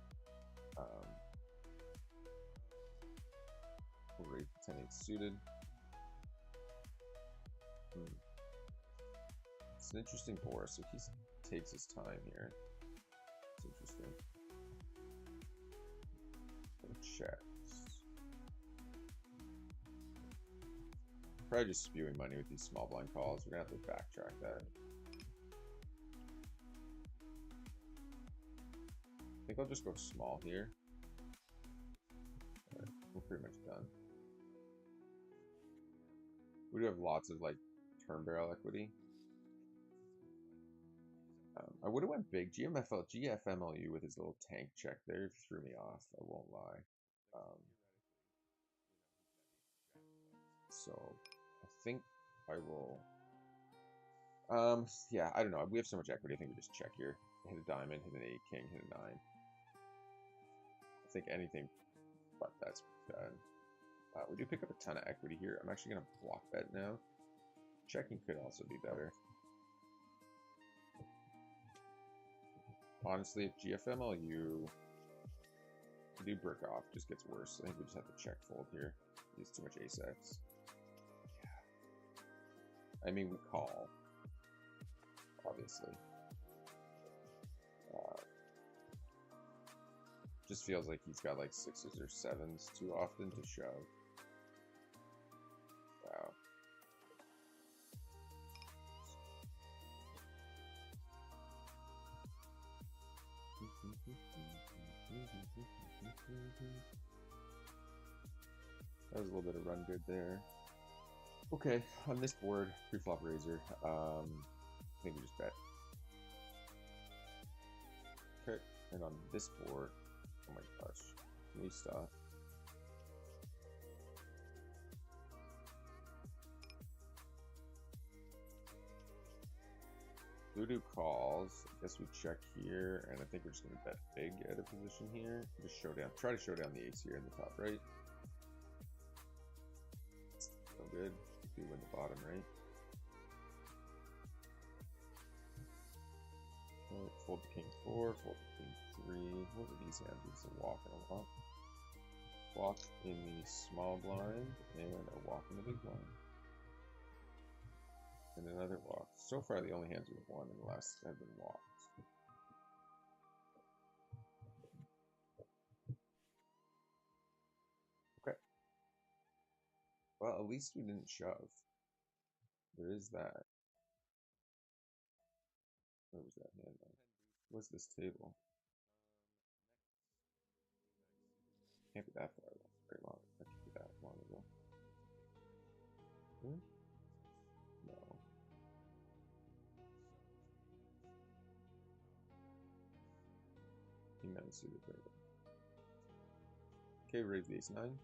We'll raise the 10-8 suited. It's an interesting board, so he takes his time here. It's interesting. Checks. Probably just spewing money with these small blind calls. We're gonna have to backtrack that. I think I'll just go small here. Right, we're pretty much done. We do have lots of like turn barrel equity. I would have went big. GFMLU with his little tank check there threw me off. I won't lie. So I think I will. Yeah, I don't know. We have so much equity. I think we just check here. Hit a diamond, hit an 8 king, hit a 9. I think anything but that's done. We do pick up a ton of equity here. I'm actually going to block bet now. Checking could also be better. Honestly, if GFMLU to do brick off just gets worse, I think we just have to check fold here. He's too much ace-x. I mean, we call, obviously. Just feels like he's got like 6s or 7s too often to shove. Wow. That was a little bit of run good there. Okay, on this board, pre-flop razor, I think we just bet. Okay, and on this board, oh my gosh, can we stop? Voodoo calls. I guess we check here, and I think we're just gonna bet big at a position here. Just show down. Try to show down the ace here in the top right. So good. Do win the bottom right. Right, fold the king 4, fold the king 3. What are these hands? It's a walk and a walk. Walk in the small blind and a walk in the big blind. And another walk. So far, the only hands we've won in the last have been walks. Okay. Well, at least we didn't shove. There is that. Where was that hand? What's this table? Can't be that far. Very long. That can't be that long ago. Hmm? No. He managed to do it. Okay, raise the ace 9.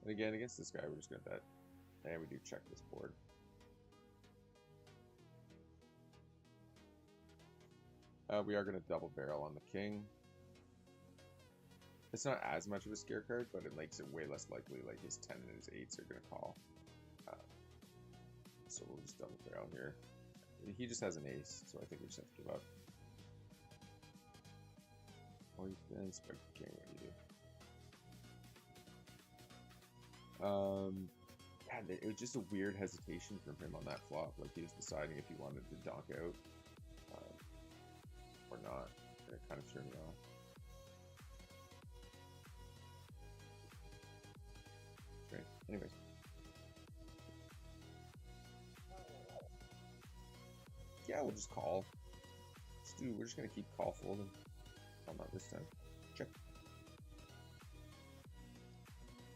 And again, against this guy, we're just gonna bet. And we do check this board. We are gonna double barrel on the king. It's not as much of a scare card, but it makes it way less likely like his 10 and his 8s are gonna call. So we'll just double barrel here. He just has an ace, so I think we just have to give up. Or you can spike the king. What do you do? God, it was just a weird hesitation from him on that flop. Like he was deciding if he wanted to donk out or not. And it kind of threw me off. Great. Anyways. Yeah, we'll just call. We're just gonna keep call folding. Oh, not this time. Check.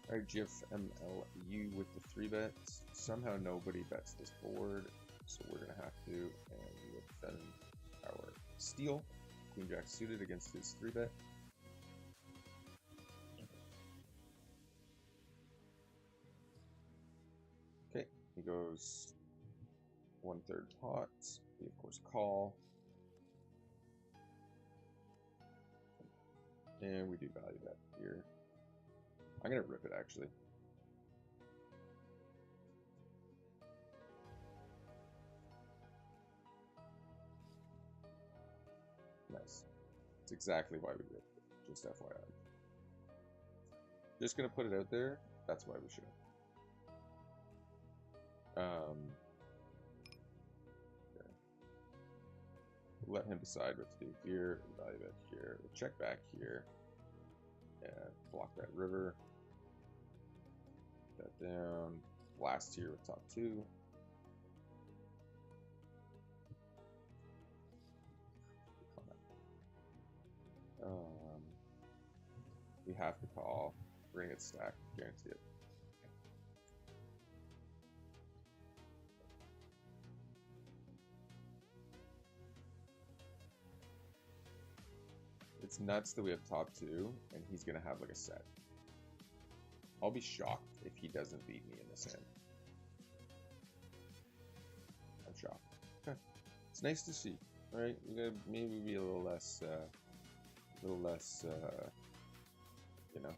Alright, GFMLU with the 3 bets. Somehow nobody bets this board, so we're gonna have to, and we will defend our steal. Queen Jack suited against his 3 bet. Okay, he goes 1/3 pot. We of course call. And we do value bet here. I'm gonna rip it actually. Nice. It's exactly why we ripped it, just FYI. Just gonna put it out there, that's why we should. let him decide what to do here. Value bet here. We'll check back here. And block that river. Put that down. Blast here with top 2. We have to call. We're gonna get stacked. Guarantee it. It's nuts that we have top 2 and he's gonna have like a set. I'll be shocked if he doesn't beat me in this hand. I'm shocked. Okay. It's nice to see. Alright, we gotta maybe be a little less you know,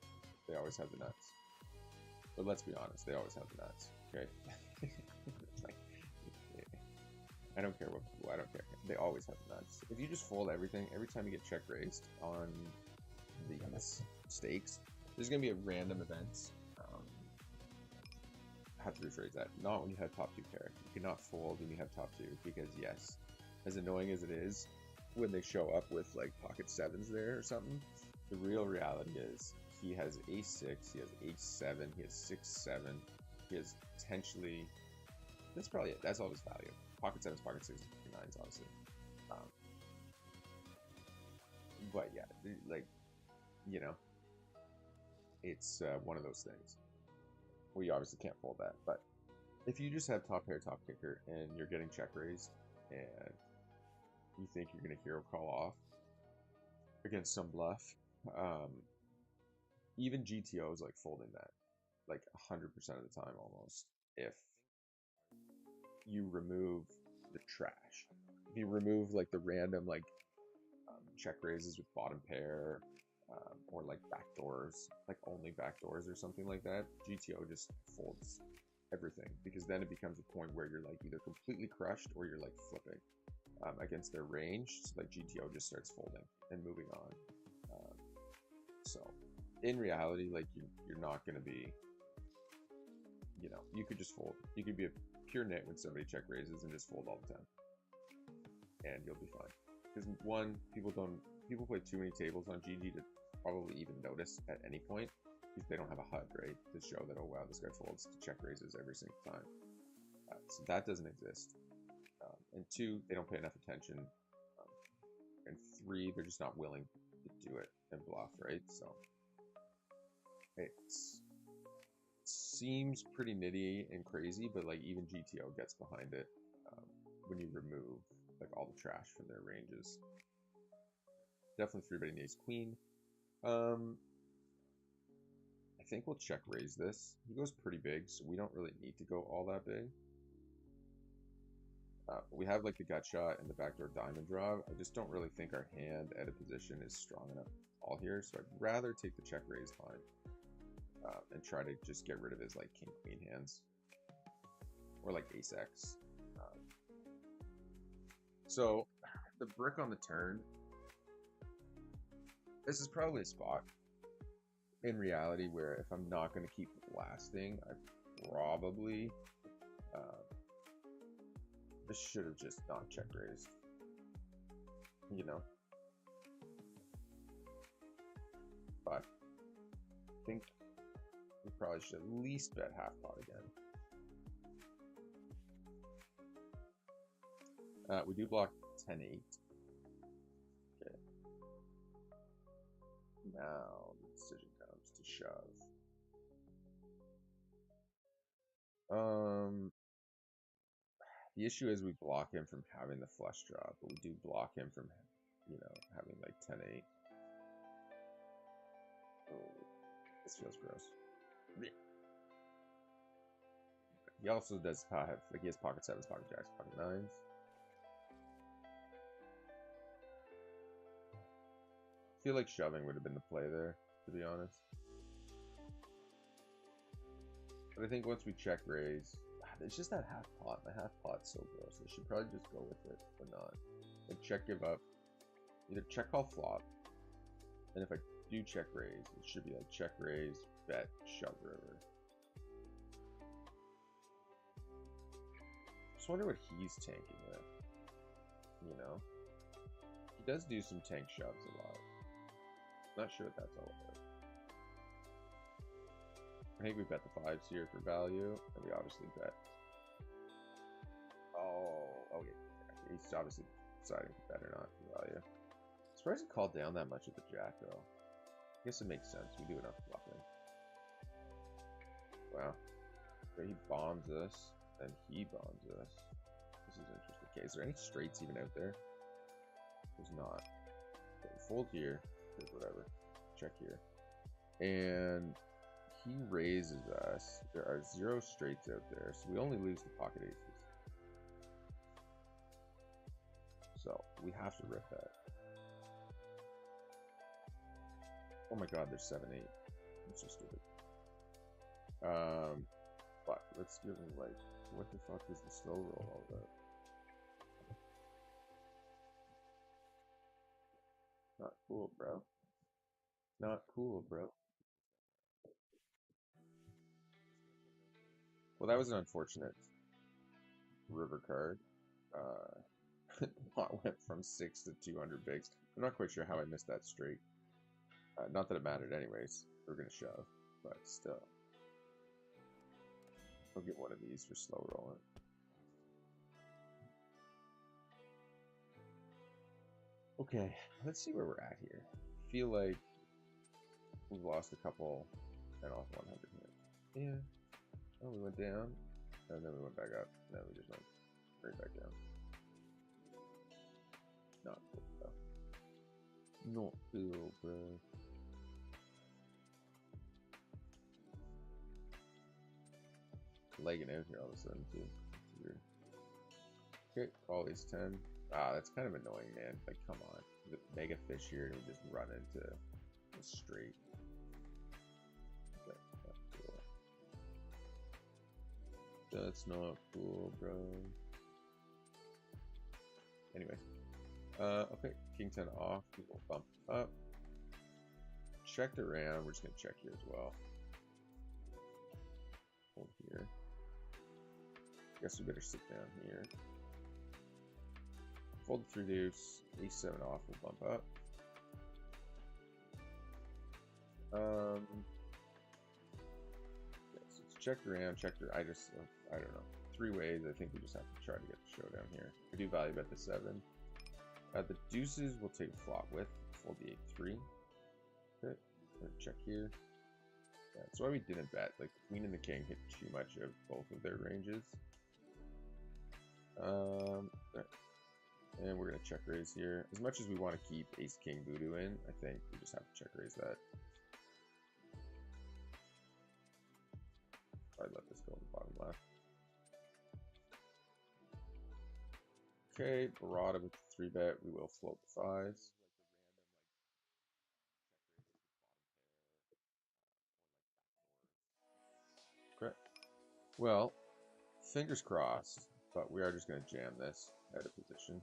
they always have the nuts. But let's be honest, they always have the nuts. Okay. Like, I don't care what people, I don't care. They always have the nuts. If you just fold everything, every time you get check raised on these stakes, there's gonna be a random event. I have to rephrase that. Not when you have top 2 pair. You cannot fold when you have top 2 because yes, as annoying as it is, when they show up with like pocket 7s there or something, the real reality is he has ace-6, he has ace-7, he has 6-7, he has potentially, that's probably it, that's all his value. Pocket 7s, pocket 6s, pocket 9s, obviously. But yeah, like, you know, it's one of those things. Well, you obviously can't fold that, but if you just have top pair, top kicker, and you're getting check raised, and you think you're going to hero call off against some bluff, even GTO is like folding that, like 100% of the time almost, if you remove the trash. If you remove like the random like check raises with bottom pair, or like backdoors, like only backdoors or something like that, GTO just folds everything, because then it becomes a point where you're like either completely crushed or you're like flipping against their range. So like GTO just starts folding and moving on. So in reality, like you're not going to be, you know, you could just fold. You could be a pure nit when somebody check raises and just fold all the time, and you'll be fine. Because one, people play too many tables on GG to probably even notice at any point, if they don't have a HUD, right, to show that, oh wow, this guy folds to check raises every single time. So that doesn't exist. And two, they don't pay enough attention. And three, they're just not willing to do it and bluff, right? So it seems pretty nitty and crazy, but like even GTO gets behind it when you remove like all the trash from their ranges. Definitely 3-betting ace queen. I think we'll check raise this. He goes pretty big, so we don't really need to go all that big. We have like the gut shot and the backdoor diamond draw. I just don't really think our hand at a position is strong enough all here, so I'd rather take the check raise line and try to just get rid of his like king queen hands or like ace x. So the brick on the turn, this is probably a spot in reality where if I'm not going to keep blasting, I probably this should have just not check raised, you know. But I think we probably should at least bet half pot again. We do block 10-8. Okay. Now the decision comes to shove. The issue is we block him from having the flush draw, but we do block him from, you know, having like 10-8. Oh, this feels gross. He also does have, like, he has pocket 7s, pocket jacks, pocket 9s. I feel like shoving would have been the play there, to be honest. But I think once we check raise, it's just that half pot. My half pot's so gross. I should probably just go with it, but not. Like check give up. Either check call flop, and if I do check raise, it should be like check raise, bet, shove river. Just wonder what he's tanking with, you know? He does do some tank shoves a lot. Not sure what that's all about. I think we bet the 5s here for value, and we obviously bet. Oh yeah. He's obviously deciding to bet or not for value. Surprised he called down that much with the jack though. I guess it makes sense. We do enough bluffing. Wow. Okay, he bombs us, and he bombs us. This is interesting. Okay, is there any straights even out there? There's not. Okay, fold here. Okay, whatever. Check here. And he raises us. There are 0 straights out there, so we only lose the pocket aces. So we have to rip that. Oh my god, there's 7-8. That's so stupid. But let's give him like, what the fuck is the slow roll all about? Not cool, bro. Not cool, bro. Well, that was an unfortunate river card. Pot went from 6 to 200 bigs. I'm not quite sure how I missed that straight. Not that it mattered anyways. We're gonna shove, but still. I'll get one of these for slow rolling. Okay, let's see where we're at here. I feel like we've lost a couple and off 100 here. Yeah. Oh, we went down, and then we went back up. Now we just went right back down. Not cool, bro. Not cool, bro. Legging out here all of a sudden, too. It's weird. Okay, call these 10. Ah, that's kind of annoying, man. Like, come on. The mega fish here, and we just run into a straight. Okay, that's cool. That's not cool, bro. Anyways. Okay, king 10 off. We will bump up. Checked around. We're just going to check here as well. Hold here. Guess we better sit down here. Fold the 3 deuce. A7 off. We'll bump up. Yeah, so it's checked around. Checked. I don't know. 3 ways. I think we just have to try to get the showdown here. We do value bet the 7. The deuces will take flop with. Fold the 8-3. Okay. Check here. Yeah, that's why we didn't bet. Like, the queen and the king hit too much of both of their ranges. Okay. And we're going to check raise here. As much as we want to keep ace-king voodoo in, I think we just have to check raise that. I'd let this go in the bottom left. Okay, Barada with the 3-bet. We will float the 5s. Correct. Well, fingers crossed, but we are just going to jam this out of position.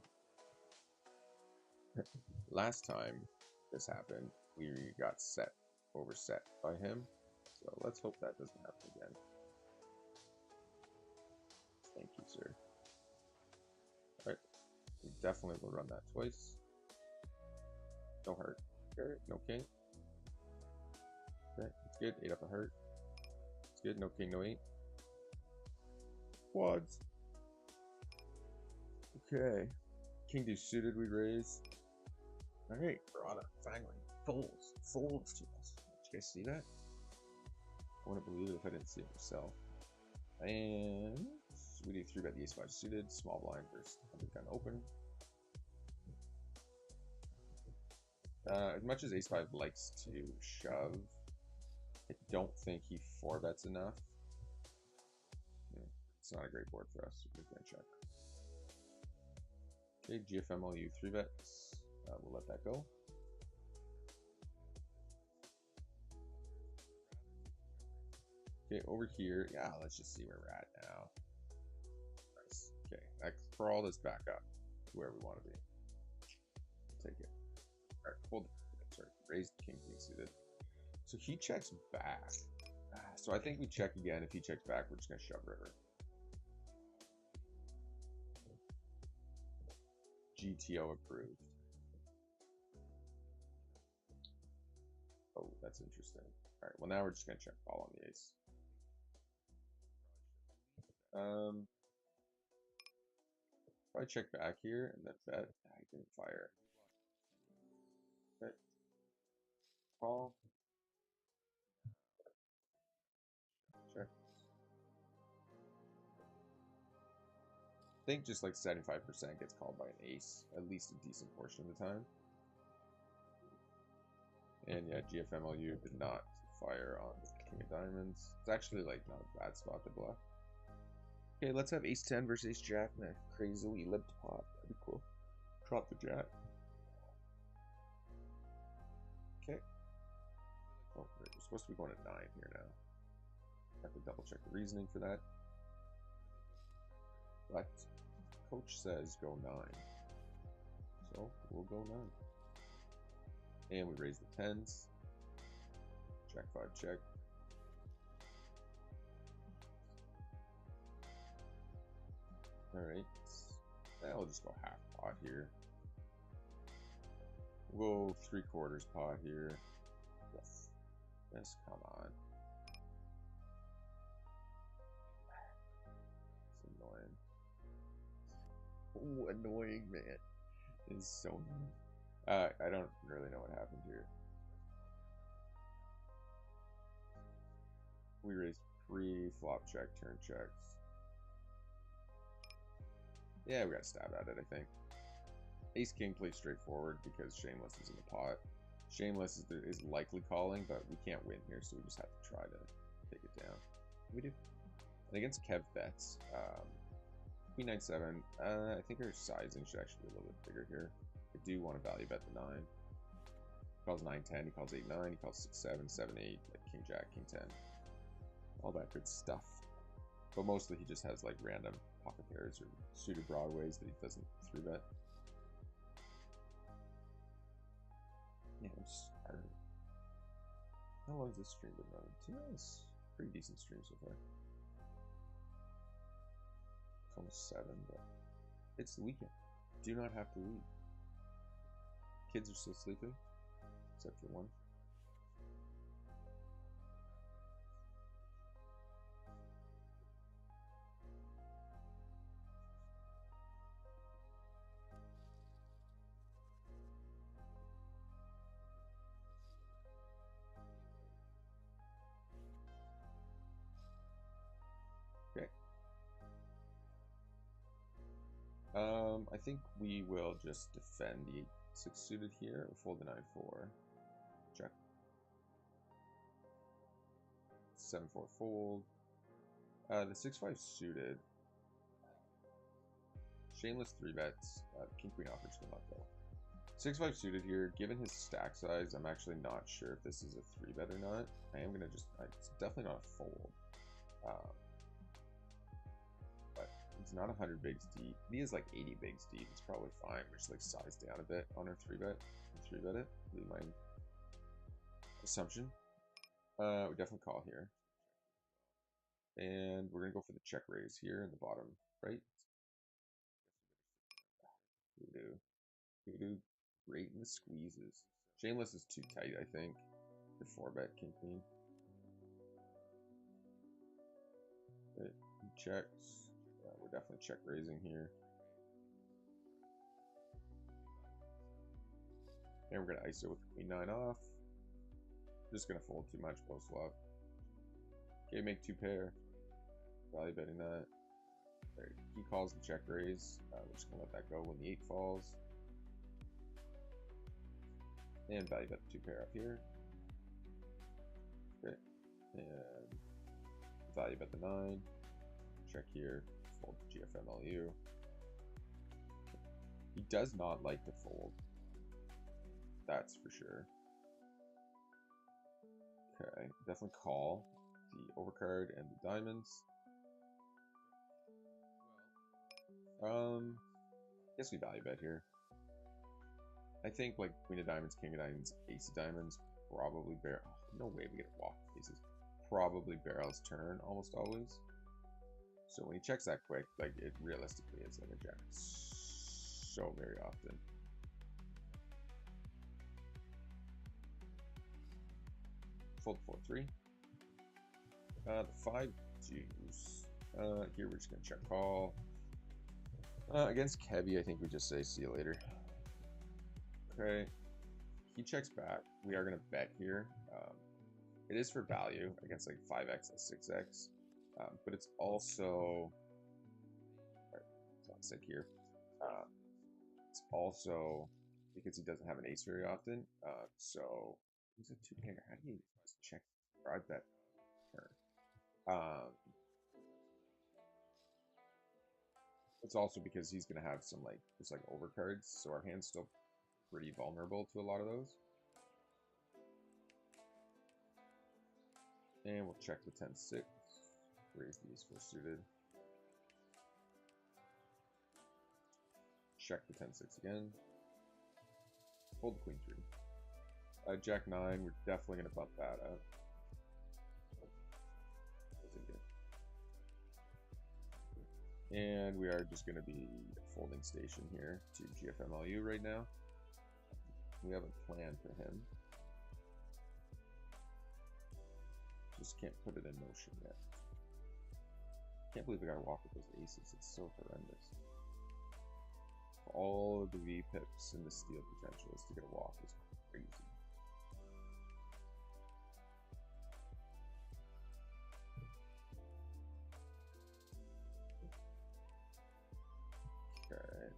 Last time this happened, we got overset by him. So let's hope that doesn't happen again. Thank you, sir. Alright, we definitely will run that twice. No heart. Okay, no king. Okay, it's good. 8 up a heart. It's good. No king, no 8. Quads. Okay. King deuce suited, we raise. Alright, Barada, finally. Folds to us. Did you guys see that? I wouldn't believe it if I didn't see it myself. And we do 3-bet the ace-5 suited, small blind versus 100 gun open. As much as ace-5 likes to shove, I don't think he 4-bets enough. It's not a great board for us, so we're going to check. Okay, GFMLU 3-bets. We'll let that go. Okay, over here, yeah, let's just see where we're at now. Nice. Okay, I crawl this back up to where we want to be. Take it. All right, hold it. Sorry, raise the king suited. So he checks back. So I think we check again. If he checks back, we're just gonna shove river. GTO approved. That's interesting. All right, well now we're just gonna check call on the ace. Probably check back here and then bet. I didn't fire. Bet. Call. Check. I think just like 75% gets called by an ace, at least a decent portion of the time. And yeah, GFMLU did not fire on King of Diamonds. It's actually like not a bad spot to bluff. Okay, let's have Ace 10 versus Ace Jack in a crazily lipped pot. That'd be cool. Drop the Jack. Okay. Oh, we're supposed to be going to 9 here now. Have to double check the reasoning for that. But coach says go 9. So we'll go 9. And we raise the 10s. Jack 5 check. Alright. I'll just go half pot here. We'll go 3/4 pot here. Yes, come on. It's annoying. Oh, annoying, man. It's so annoying. I don't really know what happened here. We raised pre-flop check, turn checks. Yeah, we got to stab at it, I think. Ace King plays straightforward because Shameless is in the pot. Shameless is likely calling, but we can't win here, so we just have to try to take it down. We do. And against Kev bets, Queen 9-7, I think our sizing should actually be a little bit bigger here. I do want to value bet the 9. He calls 9-10, he calls 8-9, he calls 6-7, 7-8, like King Jack, King 10. All that good stuff. But mostly he just has like random pocket pairs or suited broadways that he doesn't 3-bet. Yeah, I'm starving. How long has this stream been running? 2 hours. Pretty decent stream so far. It's almost 7, but it's the weekend. Do not have to leave. Kids are still sleeping, except for one. I think we will just defend the 8-6 suited here, or fold the 9-4. Check. 7-4 fold. The 6-5 suited. Shameless 3-bets. King Queen offers to let go. 6-5 suited here. Given his stack size, I'm actually not sure if this is a 3-bet or not. I am gonna just. It's definitely not a fold. It's not 100 bigs deep. He is like 80 bigs deep. It's probably fine. We're just like sized down a bit on our 3-bet. 3-bet it. Be my assumption. We definitely call here. And we're gonna go for the check raise here in the bottom right. Voodoo. Great in the squeezes. Shameless is too tight, I think. The 4-bet King Queen. Okay, checks. We're definitely check raising here. And we're gonna ISO with the Queen 9 off. Just gonna fold too much post flop. Okay, make 2 pair. Value betting that. There, he calls the check raise. We're just gonna let that go when the 8 falls. And value bet the 2 pair up here. Okay. And value bet the 9. Check here. Fold GFMLU. He does not like to fold. That's for sure. Okay, definitely call the overcard and the diamonds. Guess we value bet here. I think like Queen of Diamonds, King of Diamonds, Ace of Diamonds probably barrel. No way we get a walk aces. Probably barrels turn almost always. So when he checks that quick, like it realistically is like a jack. So very often. fold 4-3. The 5 deuce. Here we're just gonna check call. Against Kevy, I think we just say see you later. Okay. He checks back. We are gonna bet here. It is for value against like 5x and 6x, but it's also sick here. It's also because he doesn't have an ace very often. So he's a 2-pair. How do you check drive bet turn? It's also because he's gonna have some like just like overcards, so our hand's still pretty vulnerable to a lot of those. And we'll check the 10-6. Raise these full suited. Check the 10-6 again. Fold the queen 3. Jack 9, we're definitely going to bump that up. And we are just going to be folding station here to GFMLU right now. We have a plan for him. Just can't put it in motion yet. Can't believe we gotta walk with those aces. It's so horrendous. All of the V pips and the steal potential is to get a walk is crazy. Okay.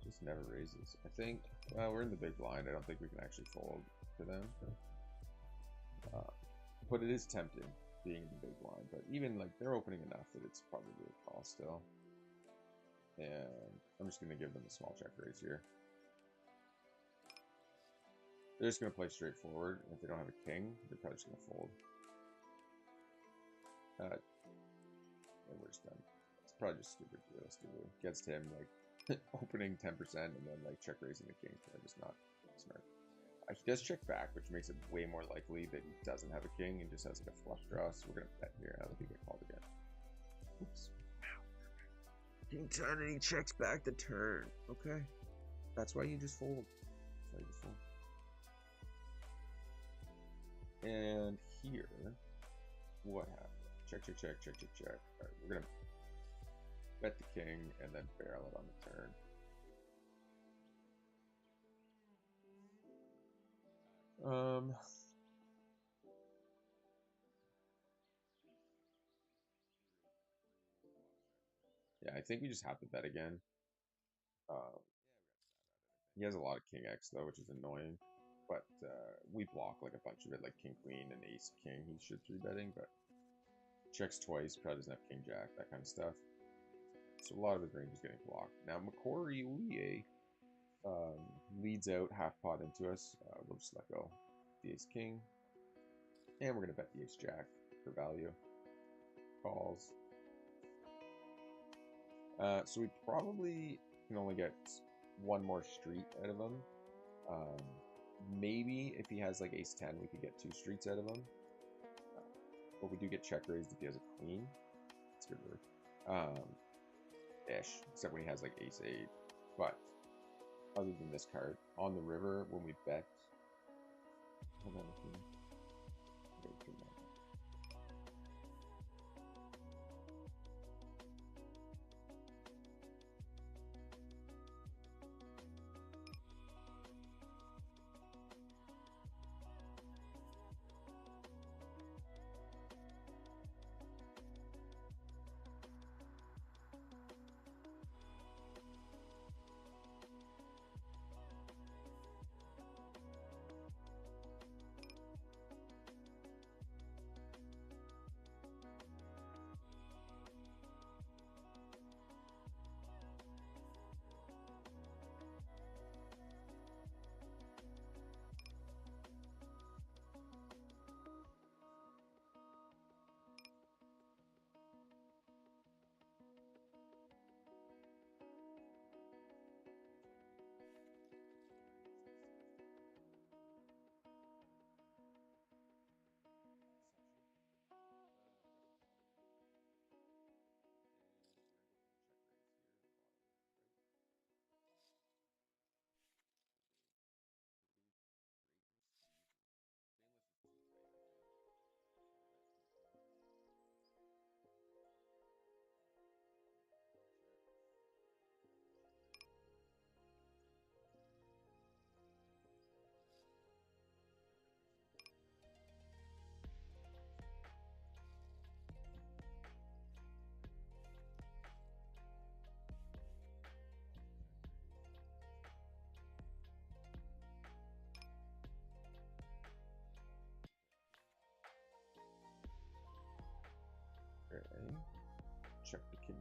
Just never raises. I think, well, we're in the big blind. I don't think we can actually fold to them. But it is tempting being in the big blind. But even like they're opening enough that it's probably a call still. And I'm just going to give them a small check raise here. They're just going to play straight forward. If they don't have a king, they're probably just going to fold. And we're just done. It's probably just stupid, realistically. Gets to him like opening 10% and then like check raising the king. They're just not smart. He does check back, which makes it way more likely that he doesn't have a king and just has like a flush draw. So we're gonna bet here. I don't think he get called again. Oops. King 10 and he checks back the turn. Okay. That's why you just fold. That's why you just fold. And here, what happened? Check, check, check, check, check, check. Alright, we're gonna bet the king and then barrel it on the turn. Yeah, I think we just have to bet again. He has a lot of king X though, which is annoying. But we block like a bunch of it, like king queen and ace king. He should 3-betting, but checks twice. Probably doesn't have king jack, that kind of stuff. So a lot of his range is getting blocked. Now Makori Ulie leads out half pot into us. We'll just let go the ace king, and we're gonna bet the ace jack for value. Calls. So we probably can only get one more street out of him. Maybe if he has like ace 10, we could get 2 streets out of him. But we do get check raised if he has a queen. That's good word. Ish, except when he has like ace 8. But other than this card, on the river when we bet. Hold on a minute.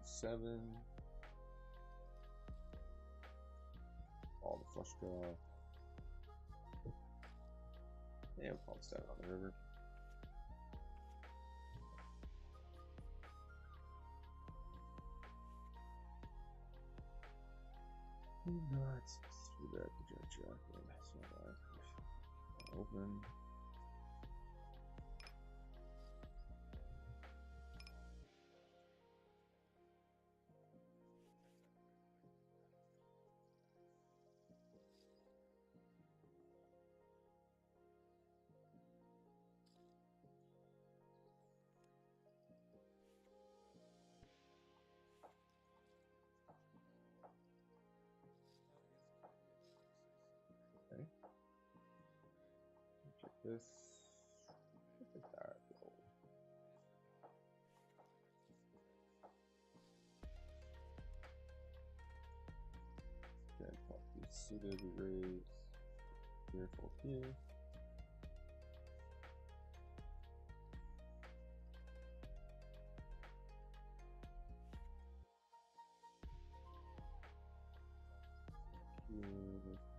7. All the flush draw. And we'll call 7 on the river. Let's do that to Jack. So open. Okay. Check this. Look at that. Okay, pop these suited, we raise. Careful here. Here.